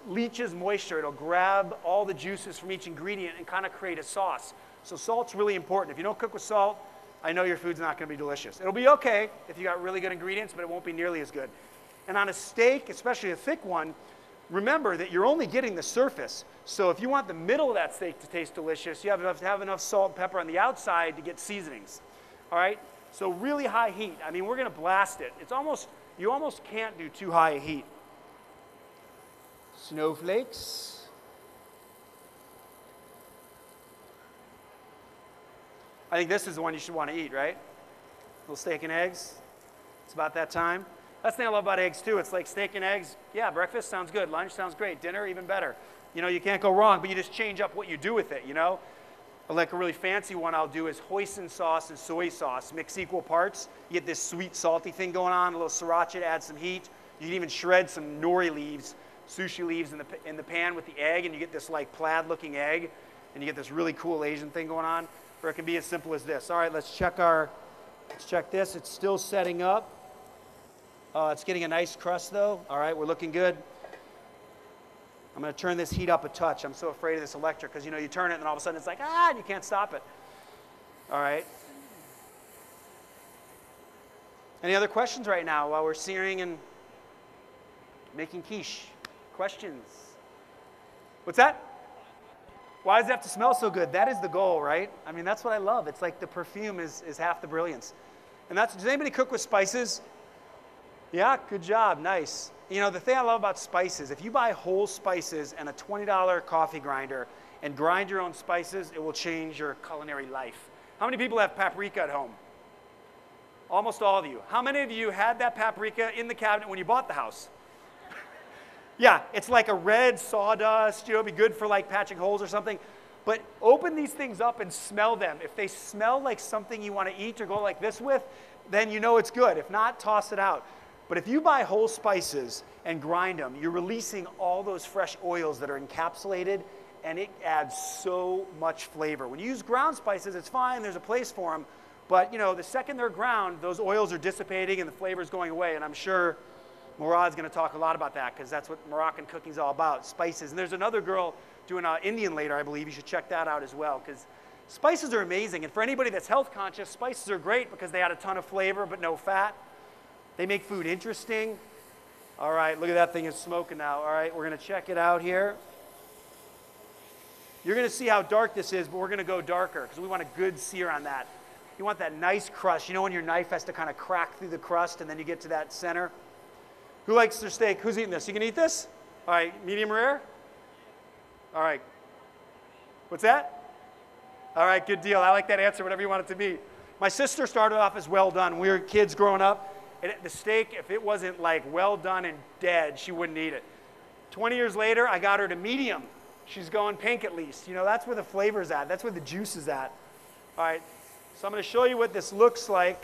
leaches moisture. It'll grab all the juices from each ingredient and kind of create a sauce. So salt's really important. If you don't cook with salt, I know your food's not going to be delicious. It'll be okay if you got really good ingredients, but it won't be nearly as good. And on a steak, especially a thick one, remember that you're only getting the surface. So if you want the middle of that steak to taste delicious, you have to have enough salt and pepper on the outside to get seasonings. All right? So really high heat. I mean, we're going to blast it. You almost can't do too high a heat. Snowflakes. I think this is the one you should want to eat, right? Little steak and eggs. It's about that time. That's the thing I love about eggs too. It's like steak and eggs. Yeah, breakfast sounds good. Lunch sounds great. Dinner, even better. You know, you can't go wrong, but you just change up what you do with it, you know? Like a really fancy one I'll do is hoisin sauce and soy sauce. Mix equal parts. You get this sweet, salty thing going on. A little sriracha to add some heat. You can even shred some nori leaves, sushi leaves in the pan with the egg, and you get this like plaid-looking egg, and you get this really cool Asian thing going on. Or it can be as simple as this. All right, let's check this. It's still setting up. It's getting a nice crust though. All right, we're looking good. I'm going to turn this heat up a touch. I'm so afraid of this electric because, you know, you turn it and all of a sudden it's like, and you can't stop it. All right. Any other questions right now while we're searing and making quiche? Questions? What's that? Why does it have to smell so good? That is the goal, right? I mean, that's what I love. It's like the perfume is half the brilliance. And does anybody cook with spices? Yeah, good job, nice. You know, the thing I love about spices, if you buy whole spices and a $20 coffee grinder and grind your own spices, it will change your culinary life. How many people have paprika at home? Almost all of you. How many of you had that paprika in the cabinet when you bought the house? Yeah, it's like a red sawdust, you know, it'd be good for like patching holes or something. But open these things up and smell them. If they smell like something you want to eat or go like this with, then you know it's good. If not, toss it out. But if you buy whole spices and grind them, you're releasing all those fresh oils that are encapsulated, and it adds so much flavor. When you use ground spices, it's fine, there's a place for them, but you know, the second they're ground, those oils are dissipating and the flavor is going away, and I'm sure Murad's going to talk a lot about that because that's what Moroccan cooking is all about, spices. And there's another girl doing Indian later, I believe. You should check that out as well because spices are amazing, and for anybody that's health conscious, spices are great because they add a ton of flavor but no fat. They make food interesting. All right, look at that thing is smoking now. All right, we're going to check it out here. You're going to see how dark this is, but we're going to go darker because we want a good sear on that. You want that nice crust. You know when your knife has to kind of crack through the crust and then you get to that center? Who likes their steak? Who's eating this? You can eat this? All right, medium rare? All right. What's that? All right, good deal. I like that answer, whatever you want it to be. My sister started off as well done. We were kids growing up. And the steak, if it wasn't like well done and dead, she wouldn't eat it. 20 years later, I got her to medium. She's going pink at least. You know, that's where the flavor's at. That's where the juice is at. All right, so I'm going to show you what this looks like.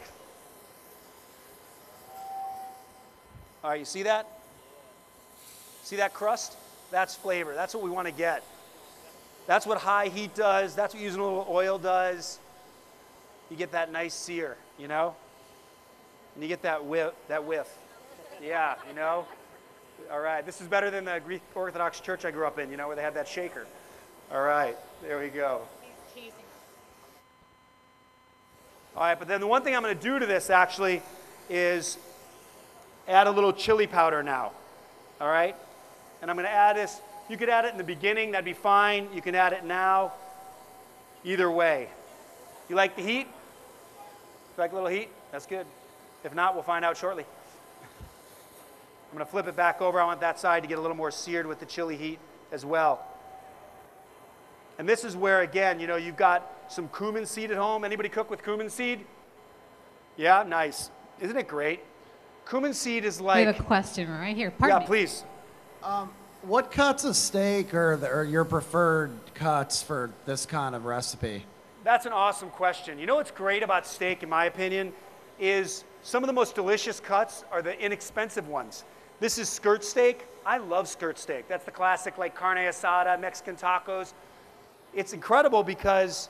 All right, you see that? See that crust? That's flavor. That's what we want to get. That's what high heat does. That's what using a little oil does. You get that nice sear, you know? And you get that whiff. Yeah, you know? All right, this is better than the Greek Orthodox church I grew up in, you know, where they have that shaker. All right, there we go. All right, but then the one thing I'm going to do to this actually is add a little chili powder now. All right? And I'm going to add this. You could add it in the beginning, that'd be fine. You can add it now. Either way. You like the heat? You like a little heat? That's good. If not, we'll find out shortly. I'm going to flip it back over. I want that side to get a little more seared with the chili heat as well. And this is where, again, you know, you've got some cumin seed at home. Anybody cook with cumin seed? Yeah, nice. Isn't it great? Cumin seed is like... We have a question right here. Pardon me. Please. What cuts of steak are your preferred cuts for this kind of recipe? That's an awesome question. You know what's great about steak, in my opinion, is some of the most delicious cuts are the inexpensive ones. This is skirt steak. I love skirt steak. That's the classic like carne asada, Mexican tacos. It's incredible because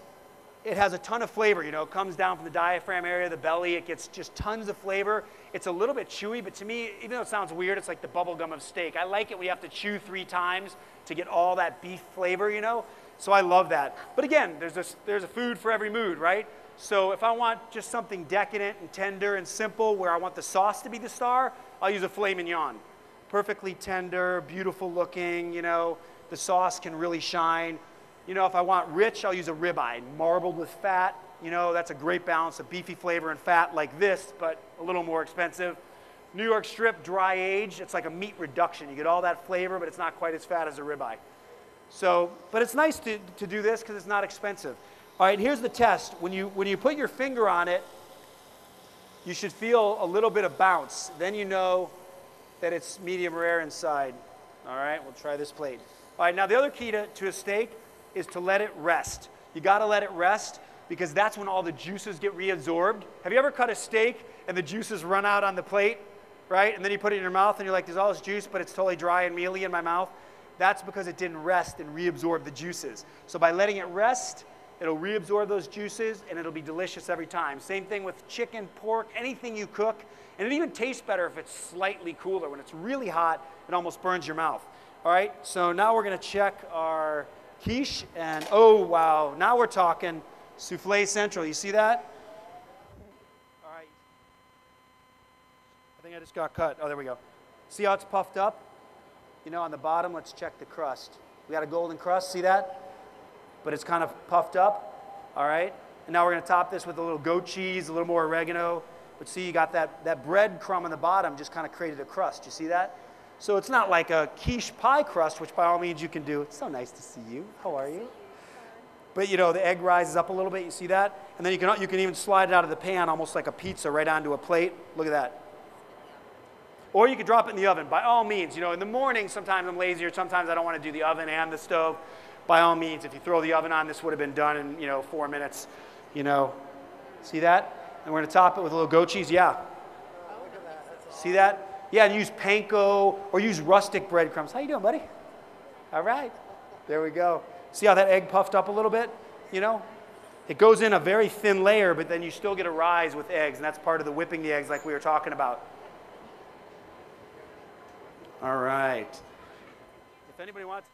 it has a ton of flavor. You know, it comes down from the diaphragm area, the belly. It gets just tons of flavor. It's a little bit chewy, but to me, even though it sounds weird, it's like the bubble gum of steak. I like it when you have to chew 3 times to get all that beef flavor, you know? So I love that. But again, there's a food for every mood, right? So if I want just something decadent and tender and simple where I want the sauce to be the star, I'll use a filet mignon. Perfectly tender, beautiful looking, you know, the sauce can really shine. You know, if I want rich, I'll use a ribeye, marbled with fat. You know, that's a great balance of beefy flavor and fat like this, but a little more expensive. New York strip, dry aged, it's like a meat reduction. You get all that flavor, but it's not quite as fat as a ribeye. So, but it's nice to do this because it's not expensive. All right, here's the test. When you put your finger on it, you should feel a little bit of bounce. Then you know that it's medium rare inside. All right, we'll try this plate. All right, now the other key to a steak is to let it rest. You got to let it rest because that's when all the juices get reabsorbed. Have you ever cut a steak and the juices run out on the plate, right? And then you put it in your mouth and you're like, there's all this juice, but it's totally dry and mealy in my mouth. That's because it didn't rest and reabsorb the juices. So by letting it rest, it'll reabsorb those juices and it'll be delicious every time. Same thing with chicken, pork, anything you cook. And it even tastes better if it's slightly cooler. When it's really hot, it almost burns your mouth. All right, so now we're going to check our quiche. And oh, wow, now we're talking souffle central. You see that? All right. I think I just got cut. Oh, there we go. See how it's puffed up? You know, on the bottom, let's check the crust. We got a golden crust, see that? But it's kind of puffed up, all right? And now we're going to top this with a little goat cheese, a little more oregano. But see, you got that bread crumb on the bottom just kind of created a crust. You see that? So it's not like a quiche pie crust, which by all means you can do. It's so nice to see you. How are you? But, you know, the egg rises up a little bit. You see that? And then you can even slide it out of the pan almost like a pizza right onto a plate. Look at that. Or you could drop it in the oven. By all means, you know, in the morning, sometimes I'm lazy or sometimes I don't want to do the oven and the stove. By all means, if you throw the oven on, this would have been done in, you know, 4 minutes, you know. See that? And we're going to top it with a little goat cheese. Yeah. See that? Yeah, and use panko or use rustic breadcrumbs. How you doing, buddy? All right. There we go. See how that egg puffed up a little bit? You know? It goes in a very thin layer, but then you still get a rise with eggs, and that's part of the whipping the eggs like we were talking about. All right. If anybody wants...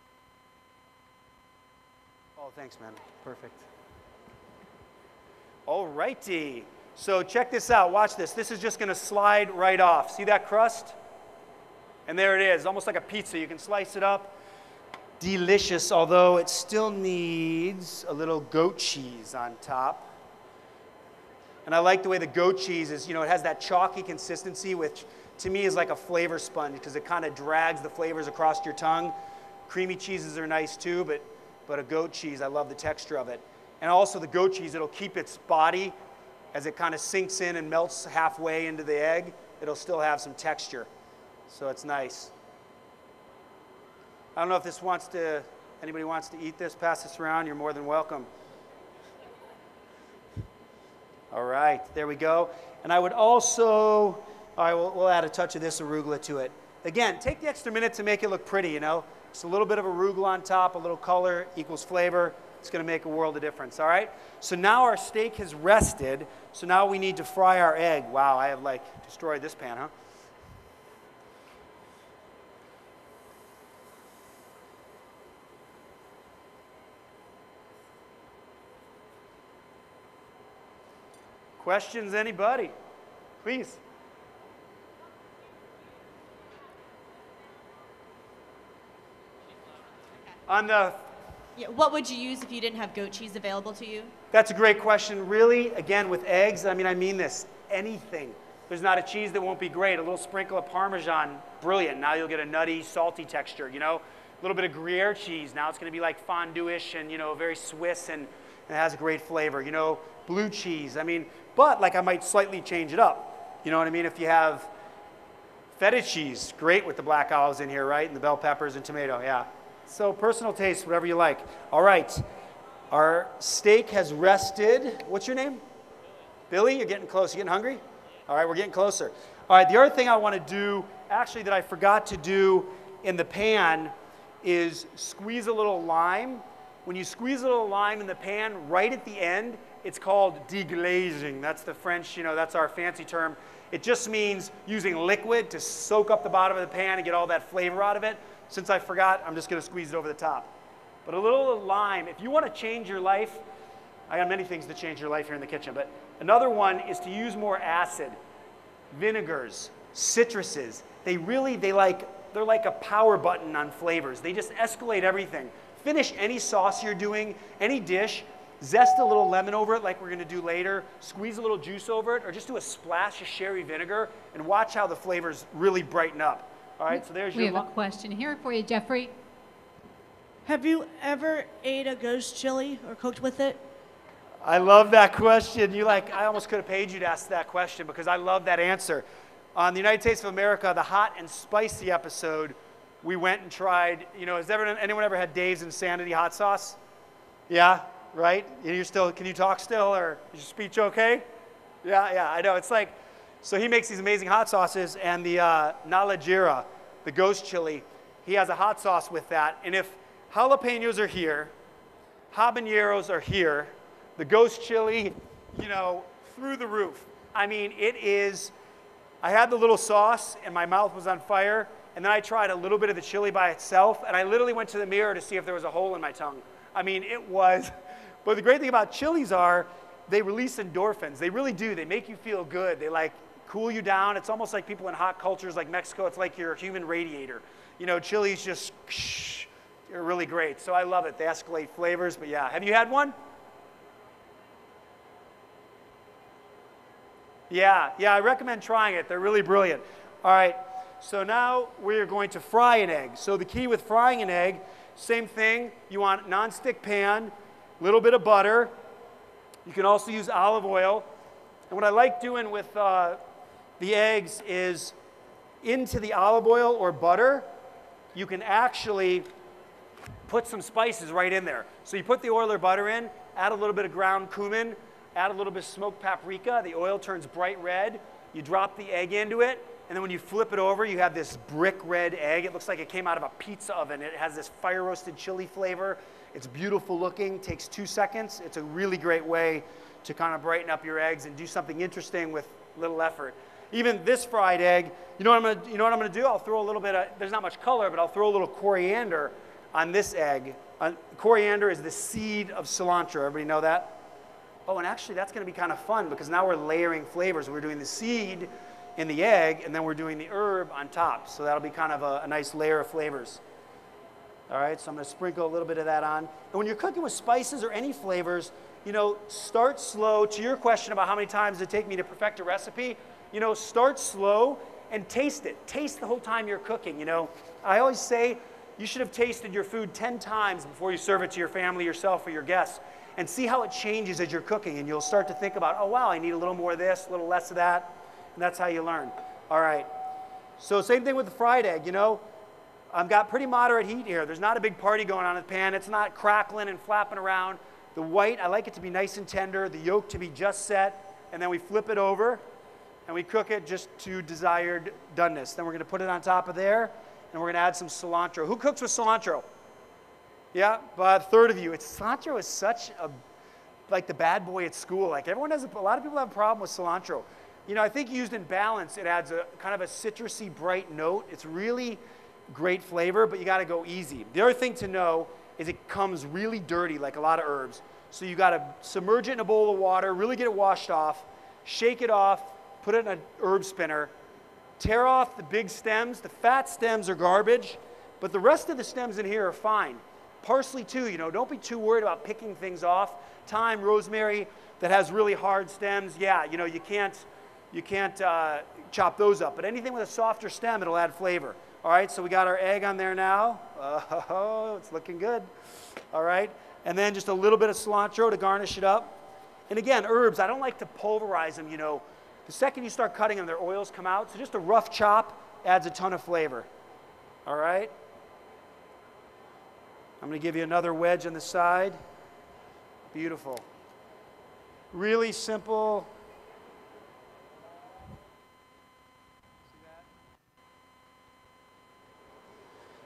Oh, thanks, man. Perfect. All righty. So check this out. Watch this. This is just going to slide right off. See that crust? And there it is, almost like a pizza. You can slice it up. Delicious, although it still needs a little goat cheese on top. And I like the way the goat cheese is, you know, it has that chalky consistency, which to me is like a flavor sponge because it kind of drags the flavors across your tongue. Creamy cheeses are nice too, but a goat cheese, I love the texture of it. And also the goat cheese, it'll keep its body as it kind of sinks in and melts halfway into the egg. It'll still have some texture, so it's nice. I don't know if anybody wants to eat this, pass this around, you're more than welcome. All right, there we go. And I would also, all right, we'll add a touch of this arugula to it. Again, take the extra minute to make it look pretty, you know. Just a little bit of arugula on top, a little color equals flavor. It's going to make a world of difference, all right? So now our steak has rested, so now we need to fry our egg. Wow, I have like destroyed this pan, huh? Questions, anybody? Please. On the... Yeah, what would you use if you didn't have goat cheese available to you? That's a great question. Really, again, with eggs, I mean this, anything. There's not a cheese that won't be great. A little sprinkle of Parmesan, brilliant. Now you'll get a nutty, salty texture, you know? A little bit of Gruyere cheese. Now it's going to be like fondue-ish and, you know, very Swiss and it has a great flavor. You know, blue cheese. I mean, but like I might slightly change it up. You know what I mean? If you have feta cheese, great with the black olives in here, right? And the bell peppers and tomato, yeah. So personal taste, whatever you like. All right, our steak has rested. What's your name? Billy, you're getting close. You getting hungry? All right, we're getting closer. All right, the other thing I want to do, actually that I forgot to do in the pan is squeeze a little lime. When you squeeze a little lime in the pan, right at the end, it's called deglazing. That's the French, you know, that's our fancy term. It just means using liquid to soak up the bottom of the pan and get all that flavor out of it. Since I forgot, I'm just going to squeeze it over the top. But a little lime, if you want to change your life, I got many things to change your life here in the kitchen, but another one is to use more acid, vinegars, citruses. They're like a power button on flavors. They just escalate everything. Finish any sauce you're doing, any dish, zest a little lemon over it like we're gonna do later, squeeze a little juice over it, or just do a splash of sherry vinegar and watch how the flavors really brighten up. All right, so there's We your have a question here for you, Jeffrey. Have you ever ate a ghost chili or cooked with it? I love that question. I almost could have paid you to ask that question because I love that answer. On the United States of America, the hot and spicy episode, we went and tried, has anyone ever had Dave's Insanity hot sauce? Yeah, right? Can you talk still, or is your speech okay? Yeah, I know. So he makes these amazing hot sauces, and the Nalajira, the ghost chili, he has a hot sauce with that. And if jalapenos are here, habaneros are here, the ghost chili, through the roof. I mean, I had the little sauce and my mouth was on fire, and then I tried a little bit of the chili by itself, and I literally went to the mirror to see if there was a hole in my tongue. I mean, but the great thing about chilies are they release endorphins. They really do. They make you feel good. They cool you down. It's almost like people in hot cultures like Mexico, it's like your human radiator. Chilies just, they're really great. So I love it. They escalate flavors, but yeah. Have you had one? Yeah, I recommend trying it. They're really brilliant. All right, so now we're going to fry an egg. So the key with frying an egg, same thing. You want non-stick pan, a little bit of butter. You can also use olive oil. And what I like doing with the eggs is into the olive oil or butter, you can actually put some spices right in there. So you put the oil or butter in, add a little bit of ground cumin, add a little bit of smoked paprika. The oil turns bright red. You drop the egg into it, and then when you flip it over, you have this brick red egg. It looks like it came out of a pizza oven. It has this fire roasted chili flavor. It's beautiful looking, takes 2 seconds. It's a really great way to kind of brighten up your eggs and do something interesting with little effort. Even this fried egg, you know what I'm gonna do? I'll throw a little bit of, there's not much color, but I'll throw a little coriander on this egg. Coriander is the seed of cilantro. Everybody know that? Oh, and actually that's going to be kind of fun because now we're layering flavors. We're doing the seed in the egg, and then we're doing the herb on top. So that'll be kind of a nice layer of flavors. All right, so I'm going to sprinkle a little bit of that on. And when you're cooking with spices or any flavors, start slow. To your question about how many times does it take me to perfect a recipe, start slow and taste it. Taste the whole time you're cooking. I always say you should have tasted your food 10 times before you serve it to your family, yourself, or your guests. And see how it changes as you're cooking, and you'll start to think about, oh wow, I need a little more of this, a little less of that, and that's how you learn. All right, so same thing with the fried egg, I've got pretty moderate heat here. There's not a big party going on in the pan. It's not crackling and flapping around. The white, I like it to be nice and tender, the yolk to be just set, and then we flip it over, and we cook it just to desired doneness. Then we're gonna put it on top of there, and we're gonna add some cilantro. Who cooks with cilantro? Yeah, about a third of you. Cilantro is such like the bad boy at school. Like a lot of people have a problem with cilantro. I think used in balance, it adds a kind of a citrusy, bright note. It's really great flavor, but you got to go easy. The other thing to know is it comes really dirty, like a lot of herbs. So you got to submerge it in a bowl of water, really get it washed off, shake it off, put it in an herb spinner, tear off the big stems. The fat stems are garbage, but the rest of the stems in here are fine. Parsley too, don't be too worried about picking things off. Thyme, rosemary that has really hard stems, yeah, you can't chop those up. But anything with a softer stem, it'll add flavor. All right, so we got our egg on there now. Oh, it's looking good. All right, and then just a little bit of cilantro to garnish it up. And again, herbs, I don't like to pulverize them, The second you start cutting them, their oils come out. So just a rough chop adds a ton of flavor. All right. I'm going to give you another wedge on the side. Beautiful. Really simple.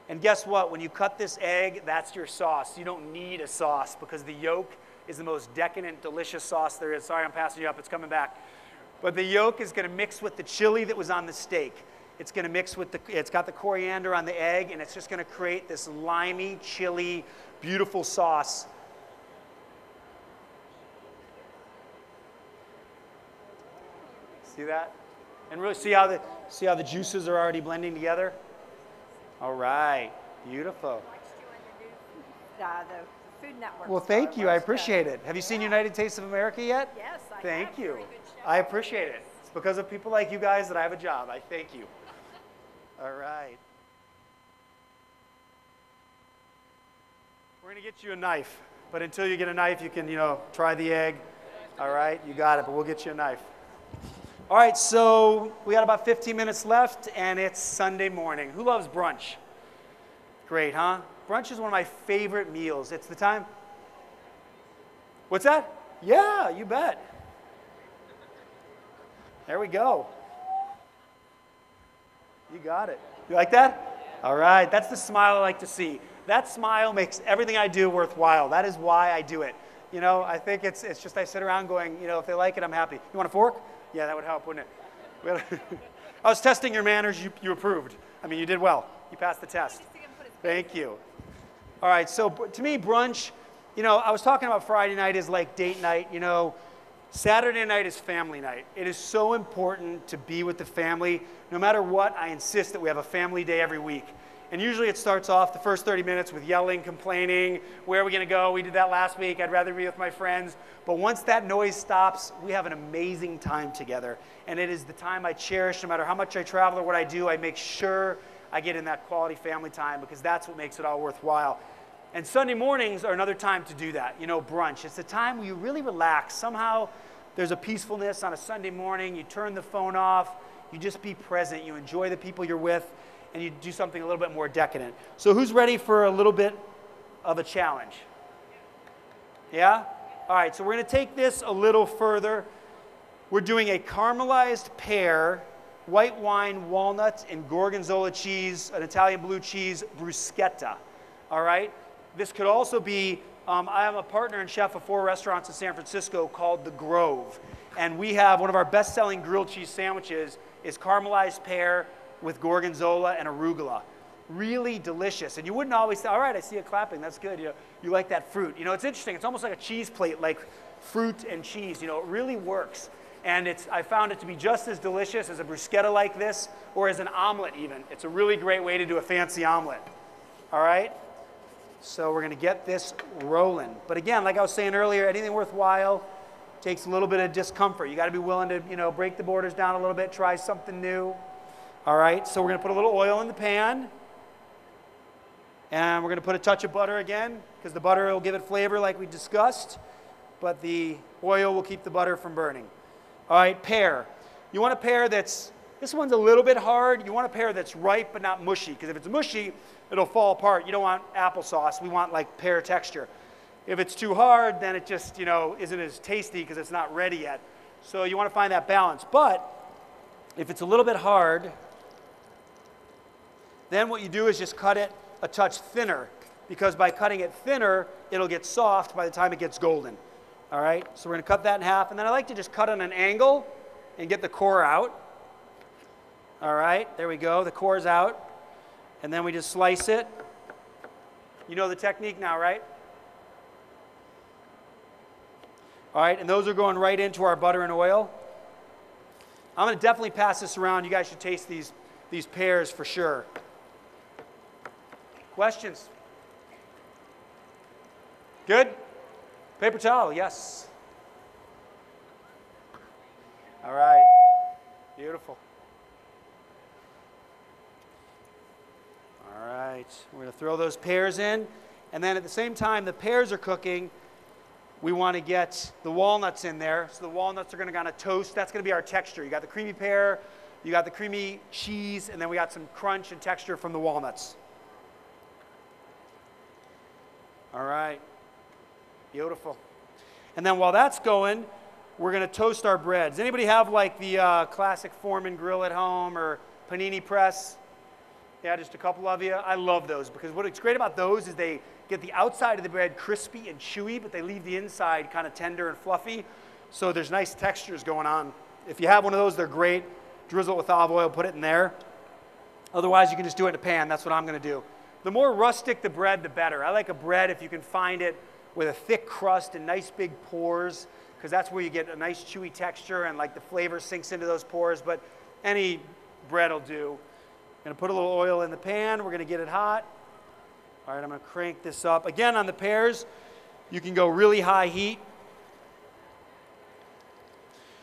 And guess what? When you cut this egg, that's your sauce. You don't need a sauce because the yolk is the most decadent, delicious sauce there is. Sorry, I'm passing you up. It's coming back. But the yolk is going to mix with the chili that was on the steak. It's going to mix with it's got the coriander on the egg, and it's just going to create this limey, chili, beautiful sauce. See that? And really see how the juices are already blending together? All right. Beautiful. The Food Network. Well, thank you. I appreciate it. Have you seen United Tastes of America yet? Yes, I Thank have. you. Very good show. I appreciate it. It's because of people like you guys that I have a job. I thank you. All right. We're going to get you a knife. But until you get a knife, you can, try the egg. All right, you got it, but we'll get you a knife. All right, so we got about 15 minutes left, and it's Sunday morning. Who loves brunch? Great, huh? Brunch is one of my favorite meals. It's the time. What's that? Yeah, you bet. There we go. You got it. You like that? All right, that's the smile I like to see. That smile makes everything I do worthwhile. That is why I do it. I think it's just I sit around going, if they like it, I'm happy. You want a fork? Yeah, that would help, wouldn't it? I was testing your manners. You approved. I mean, you did well. You passed the test. Thank you. All right, so to me, brunch, I was talking about Friday night is like date night. Saturday night is family night. It is so important to be with the family. No matter what, I insist that we have a family day every week. And usually it starts off the first 30 minutes with yelling, complaining, where are we going to go? We did that last week. I'd rather be with my friends. But once that noise stops, we have an amazing time together. And it is the time I cherish. No matter how much I travel or what I do, I make sure I get in that quality family time because that's what makes it all worthwhile. And Sunday mornings are another time to do that, brunch. It's a time where you really relax. Somehow there's a peacefulness on a Sunday morning. You turn the phone off. You just be present. You enjoy the people you're with. And you do something a little bit more decadent. So who's ready for a little bit of a challenge? Yeah? All right, so we're going to take this a little further. We're doing a caramelized pear, white wine, walnuts, and gorgonzola cheese, an Italian blue cheese bruschetta. All right? This could also be, I am a partner and chef of 4 restaurants in San Francisco called The Grove. And we have one of our best-selling grilled cheese sandwiches is caramelized pear, with gorgonzola and arugula. Really delicious. And you wouldn't always say, all right, I see you clapping, that's good. You like that fruit. It's interesting. It's almost like a cheese plate, like fruit and cheese. It really works. And I found it to be just as delicious as a bruschetta like this or as an omelet even. It's a really great way to do a fancy omelet. All right? So we're going to get this rolling. But again, like I was saying earlier, anything worthwhile takes a little bit of discomfort. You got to be willing to, break the borders down a little bit, try something new. All right, so we're going to put a little oil in the pan. And we're going to put a touch of butter again, because the butter will give it flavor like we discussed. But the oil will keep the butter from burning. All right, pear. You want a pear this one's a little bit hard. You want a pear that's ripe but not mushy, because if it's mushy, it'll fall apart. You don't want applesauce. We want like pear texture. If it's too hard, then it just, isn't as tasty because it's not ready yet. So you want to find that balance. But if it's a little bit hard, then what you do is just cut it a touch thinner, because by cutting it thinner, it'll get soft by the time it gets golden. All right, so we're going to cut that in half, and then I like to just cut on an angle and get the core out. All right, there we go, the core's out, and then we just slice it. You know the technique now, right? All right, and those are going right into our butter and oil. I'm going to definitely pass this around. You guys should taste these pears for sure. Questions? Good? Paper towel, yes. All right. Beautiful. All right. We're going to throw those pears in. And then at the same time the pears are cooking, we want to get the walnuts in there. So the walnuts are going to kind of toast. That's going to be our texture. You got the creamy pear, you got the creamy cheese, and then we got some crunch and texture from the walnuts. All right. Beautiful. And then while that's going, we're going to toast our bread. Does anybody have like the classic Foreman grill at home or panini press? Yeah, just a couple of you. I love those because what's great about those is they get the outside of the bread crispy and chewy, but they leave the inside kind of tender and fluffy. So there's nice textures going on. If you have one of those, they're great. Drizzle it with olive oil, put it in there. Otherwise, you can just do it in a pan. That's what I'm going to do. The more rustic the bread, the better. I like a bread if you can find it with a thick crust and nice big pores. because that's where you get a nice chewy texture and like the flavor sinks into those pores, but any bread will do. I'm gonna put a little oil in the pan. We're gonna get it hot. All right, I'm gonna crank this up. Again, on the pears, you can go really high heat.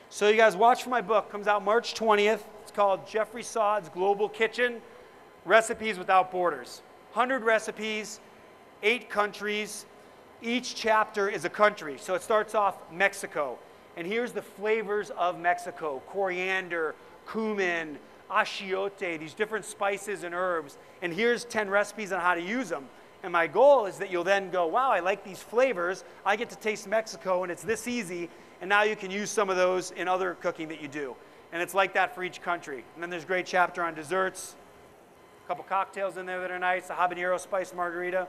So you guys watch for my book. Comes out March 20th. It's called Jeffery Saad's Global Kitchen, Recipes Without Borders. 100 recipes, 8 countries. Each chapter is a country. So it starts off Mexico. And here's the flavors of Mexico: coriander, cumin, achiote, these different spices and herbs. And here's 10 recipes on how to use them. And my goal is that you'll then go, wow, I like these flavors. I get to taste Mexico, and it's this easy. And now you can use some of those in other cooking that you do. And it's like that for each country. And then there's a great chapter on desserts. A couple cocktails in there that are nice. A habanero spiced margarita.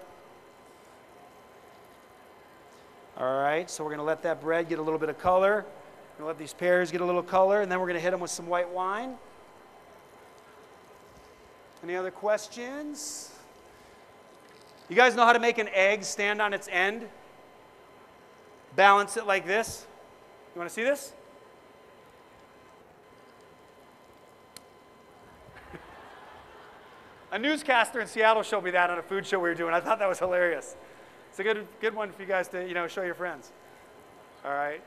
All right, so we're going to let that bread get a little bit of color. We're going to let these pears get a little color, and then we're going to hit them with some white wine. Any other questions? You guys know how to make an egg stand on its end? Balance it like this. You want to see this? A newscaster in Seattle showed me that on a food show we were doing. I thought that was hilarious. It's a good one for you guys to, show your friends. All right.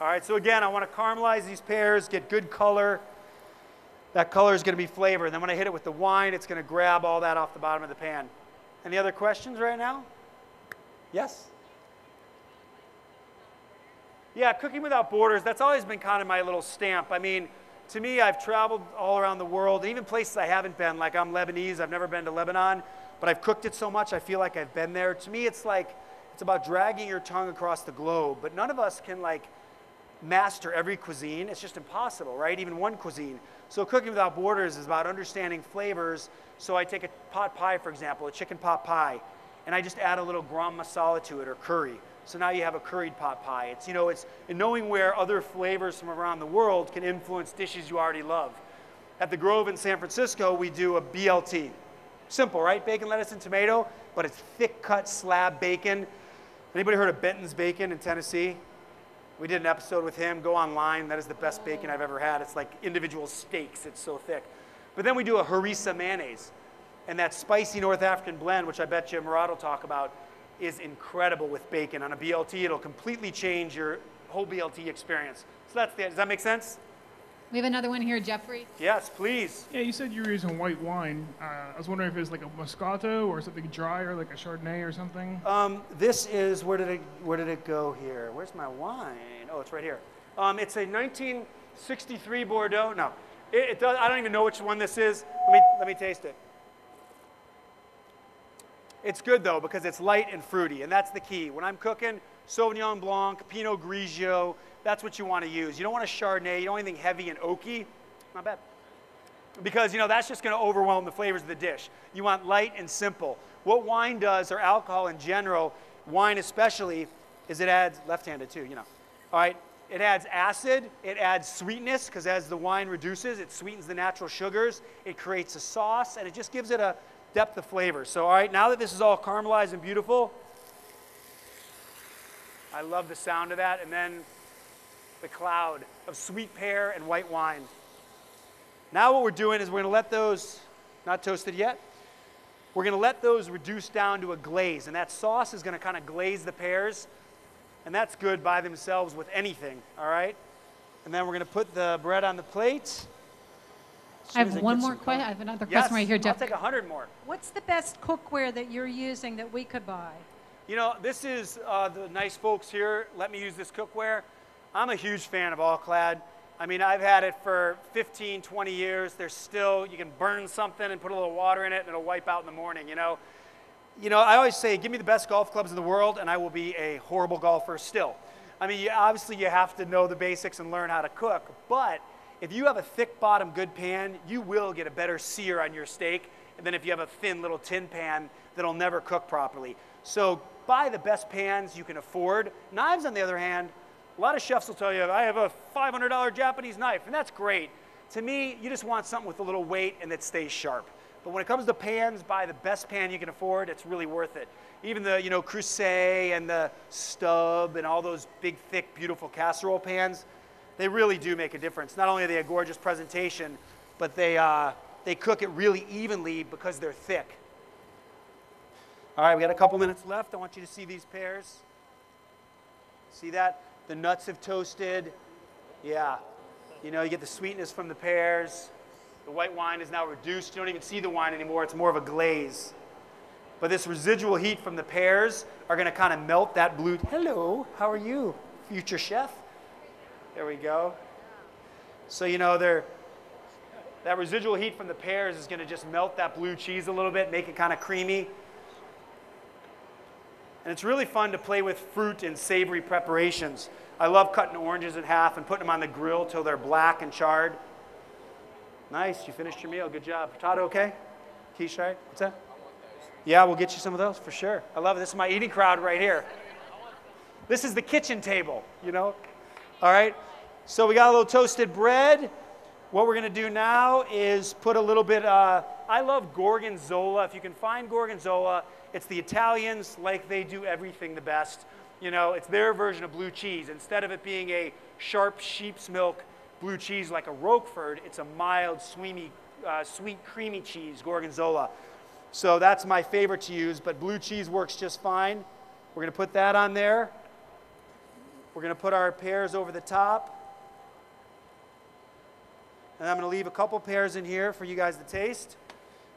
All right, so again, I want to caramelize these pears, get good color. That color is going to be flavor. And then when I hit it with the wine, it's going to grab all that off the bottom of the pan. Any other questions right now? Yes? Yeah, cooking without borders, that's always been kind of my little stamp. I mean, to me, I've traveled all around the world, even places I haven't been, like I'm Lebanese, I've never been to Lebanon, but I've cooked it so much, I feel like I've been there. To me, it's about dragging your tongue across the globe, but none of us can master every cuisine. It's just impossible, right? Even one cuisine. So cooking without borders is about understanding flavors. So I take a pot pie, for example, a chicken pot pie, and I just add a little garam masala to it, or curry. So now you have a curried pot pie. It's in knowing where other flavors from around the world can influence dishes you already love. At the Grove in San Francisco, we do a BLT. Simple, right? Bacon, lettuce, and tomato, but it's thick cut slab bacon. Anybody heard of Benton's Bacon in Tennessee? We did an episode with him. Go online. That is the best bacon I've ever had. It's like individual steaks. It's so thick. But then we do a harissa mayonnaise. And that spicy North African blend, which I bet you Murad will talk about, is incredible with bacon. On a BLT, it'll completely change your whole BLT experience. So does that make sense? We have another one here, Jeffrey. Yes, please. Yeah, you said you were using white wine. I was wondering if it was like a Moscato or something drier, like a Chardonnay or something. This is, where did it go here? Where's my wine? Oh, it's right here. It's a 1963 Bordeaux. No, it does. I don't even know which one this is. Let me taste it. It's good though because it's light and fruity, and that's the key. When I'm cooking, Sauvignon Blanc, Pinot Grigio, that's what you want to use. You don't want a Chardonnay. You don't want anything heavy and oaky. Not bad. Because, that's just going to overwhelm the flavors of the dish. You want light and simple. What wine does, or alcohol in general, wine especially, is it adds, left-handed too, All right, it adds acid, it adds sweetness, because as the wine reduces, it sweetens the natural sugars, it creates a sauce, and it just gives it a depth of flavor. So, all right, now that this is all caramelized and beautiful, I love the sound of that, and then the cloud of sweet pear and white wine. Now what we're doing is we're going to let those, not toasted yet, we're going to let those reduce down to a glaze, and that sauce is going to kind of glaze the pears, and that's good by themselves with anything, all right? And then we're going to put the bread on the plate. I have one more question. I have another question right here, Jeff. I'll take 100 more. What's the best cookware that you're using that we could buy? This is the nice folks here. Let me use this cookware. I'm a huge fan of All-Clad. I mean, I've had it for 15, 20 years. There's still, you can burn something and put a little water in it and it'll wipe out in the morning, I always say, give me the best golf clubs in the world and I will be a horrible golfer still. I mean, obviously you have to know the basics and learn how to cook, but if you have a thick bottom good pan, you will get a better sear on your steak than if you have a thin little tin pan that'll never cook properly. So buy the best pans you can afford. Knives, on the other hand, a lot of chefs will tell you, I have a $500 Japanese knife, and that's great. To me, you just want something with a little weight and that stays sharp. But when it comes to pans, buy the best pan you can afford. It's really worth it. Even the, Crusade and the Stub and all those big, thick, beautiful casserole pans, they really do make a difference. Not only are they a gorgeous presentation, but they cook it really evenly because they're thick. All right, we got a couple minutes left. I want you to see these pears. See that? The nuts have toasted. Yeah. You get the sweetness from the pears. The white wine is now reduced. You don't even see the wine anymore. It's more of a glaze. But this residual heat from the pears are going to kind of melt that blue. Hello, how are you, future chef? There we go. So, that residual heat from the pears is going to just melt that blue cheese a little bit, make it kind of creamy. And it's really fun to play with fruit and savory preparations. I love cutting oranges in half and putting them on the grill till they're black and charred. Nice, you finished your meal, good job. Potato okay? Quiche, right? What's that? Yeah, we'll get you some of those for sure. I love it, this is my eating crowd right here. This is the kitchen table, All right, so we got a little toasted bread. What we're going to do now is put a little bit, I love gorgonzola. If you can find gorgonzola, it's the Italians, like they do everything the best. It's their version of blue cheese. Instead of it being a sharp sheep's milk blue cheese like a Roquefort, it's a mild, sweet, creamy cheese, gorgonzola. So that's my favorite to use, but blue cheese works just fine. We're going to put that on there. We're going to put our pears over the top. And I'm going to leave a couple pears in here for you guys to taste.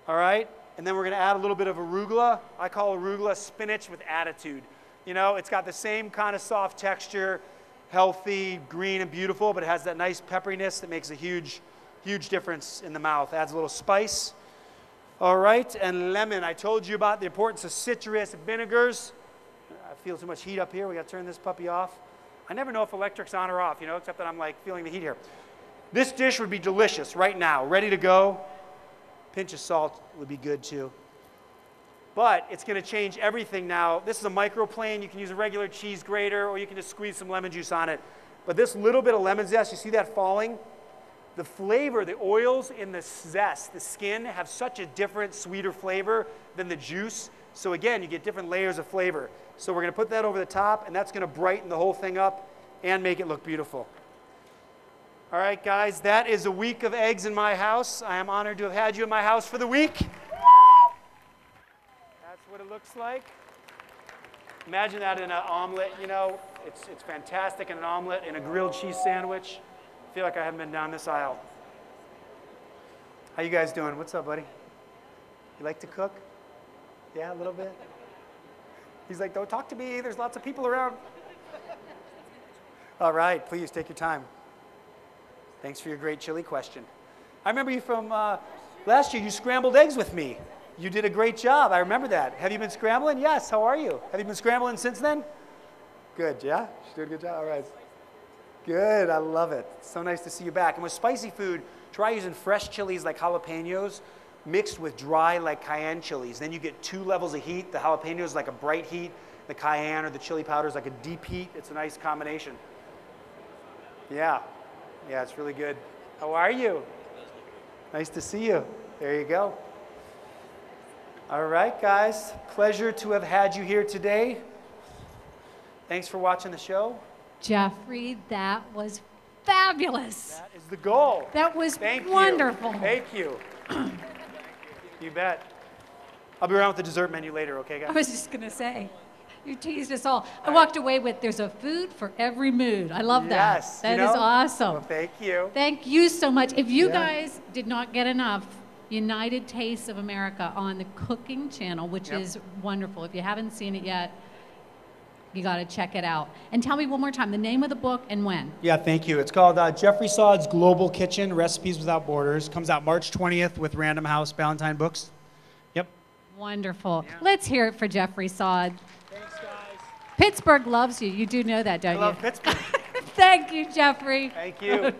All right? And then we're going to add a little bit of arugula. I call arugula spinach with attitude. It's got the same kind of soft texture, healthy, green, and beautiful, but it has that nice pepperiness that makes a huge, huge difference in the mouth. Adds a little spice. All right, and lemon. I told you about the importance of citrus vinegars. I feel too much heat up here. We got to turn this puppy off. I never know if electric's on or off, except that I'm feeling the heat here. This dish would be delicious right now, ready to go. Pinch of salt would be good too. But it's going to change everything now. This is a microplane. You can use a regular cheese grater, or you can just squeeze some lemon juice on it. But this little bit of lemon zest, you see that falling? The flavor, the oils in the zest, the skin, have such a different, sweeter flavor than the juice. So again, you get different layers of flavor. So we're going to put that over the top, and that's going to brighten the whole thing up and make it look beautiful. All right, guys, that is a week of eggs in my house. I am honored to have had you in my house for the week. That's what it looks like. Imagine that in an omelet, It's fantastic in an omelet, in a grilled cheese sandwich. I feel like I haven't been down this aisle. How you guys doing? What's up, buddy? You like to cook? Yeah, a little bit? He's like, don't talk to me. There's lots of people around. All right, please take your time. Thanks for your great chili question. I remember you from last year. You scrambled eggs with me. You did a great job. I remember that. Have you been scrambling? Yes. How are you? Have you been scrambling since then? Good, yeah? She did a good job? All right. Good. I love it. It's so nice to see you back. And with spicy food, try using fresh chilies like jalapenos mixed with dry like cayenne chilies. Then you get 2 levels of heat. The jalapenos like a bright heat. The cayenne or the chili powder is like a deep heat. It's a nice combination. Yeah. Yeah, it's really good. How are you? Nice to see you. There you go. All right, guys. Pleasure to have had you here today. Thanks for watching the show. Jeffrey, that was fabulous. That is the goal. That was Thank wonderful. You. Thank you. You bet. I'll be around with the dessert menu later, okay, guys? I was just going to say, you teased us all. I walked away with, there's a food for every mood. I love that. Yes. That is awesome. Well, thank you. Thank you so much. If you guys did not get enough United Tastes of America on the Cooking Channel, which is wonderful. If you haven't seen it yet, you got to check it out. And tell me one more time, the name of the book and when. Yeah, thank you. It's called Jeffery Saad's Global Kitchen, Recipes Without Borders. Comes out March 20th with Random House Ballantine Books. Yep. Wonderful. Yeah. Let's hear it for Jeffery Saad. Thanks, guys. Pittsburgh loves you. You do know that, don't you? I love Pittsburgh. Thank you, Jeffrey. Thank you.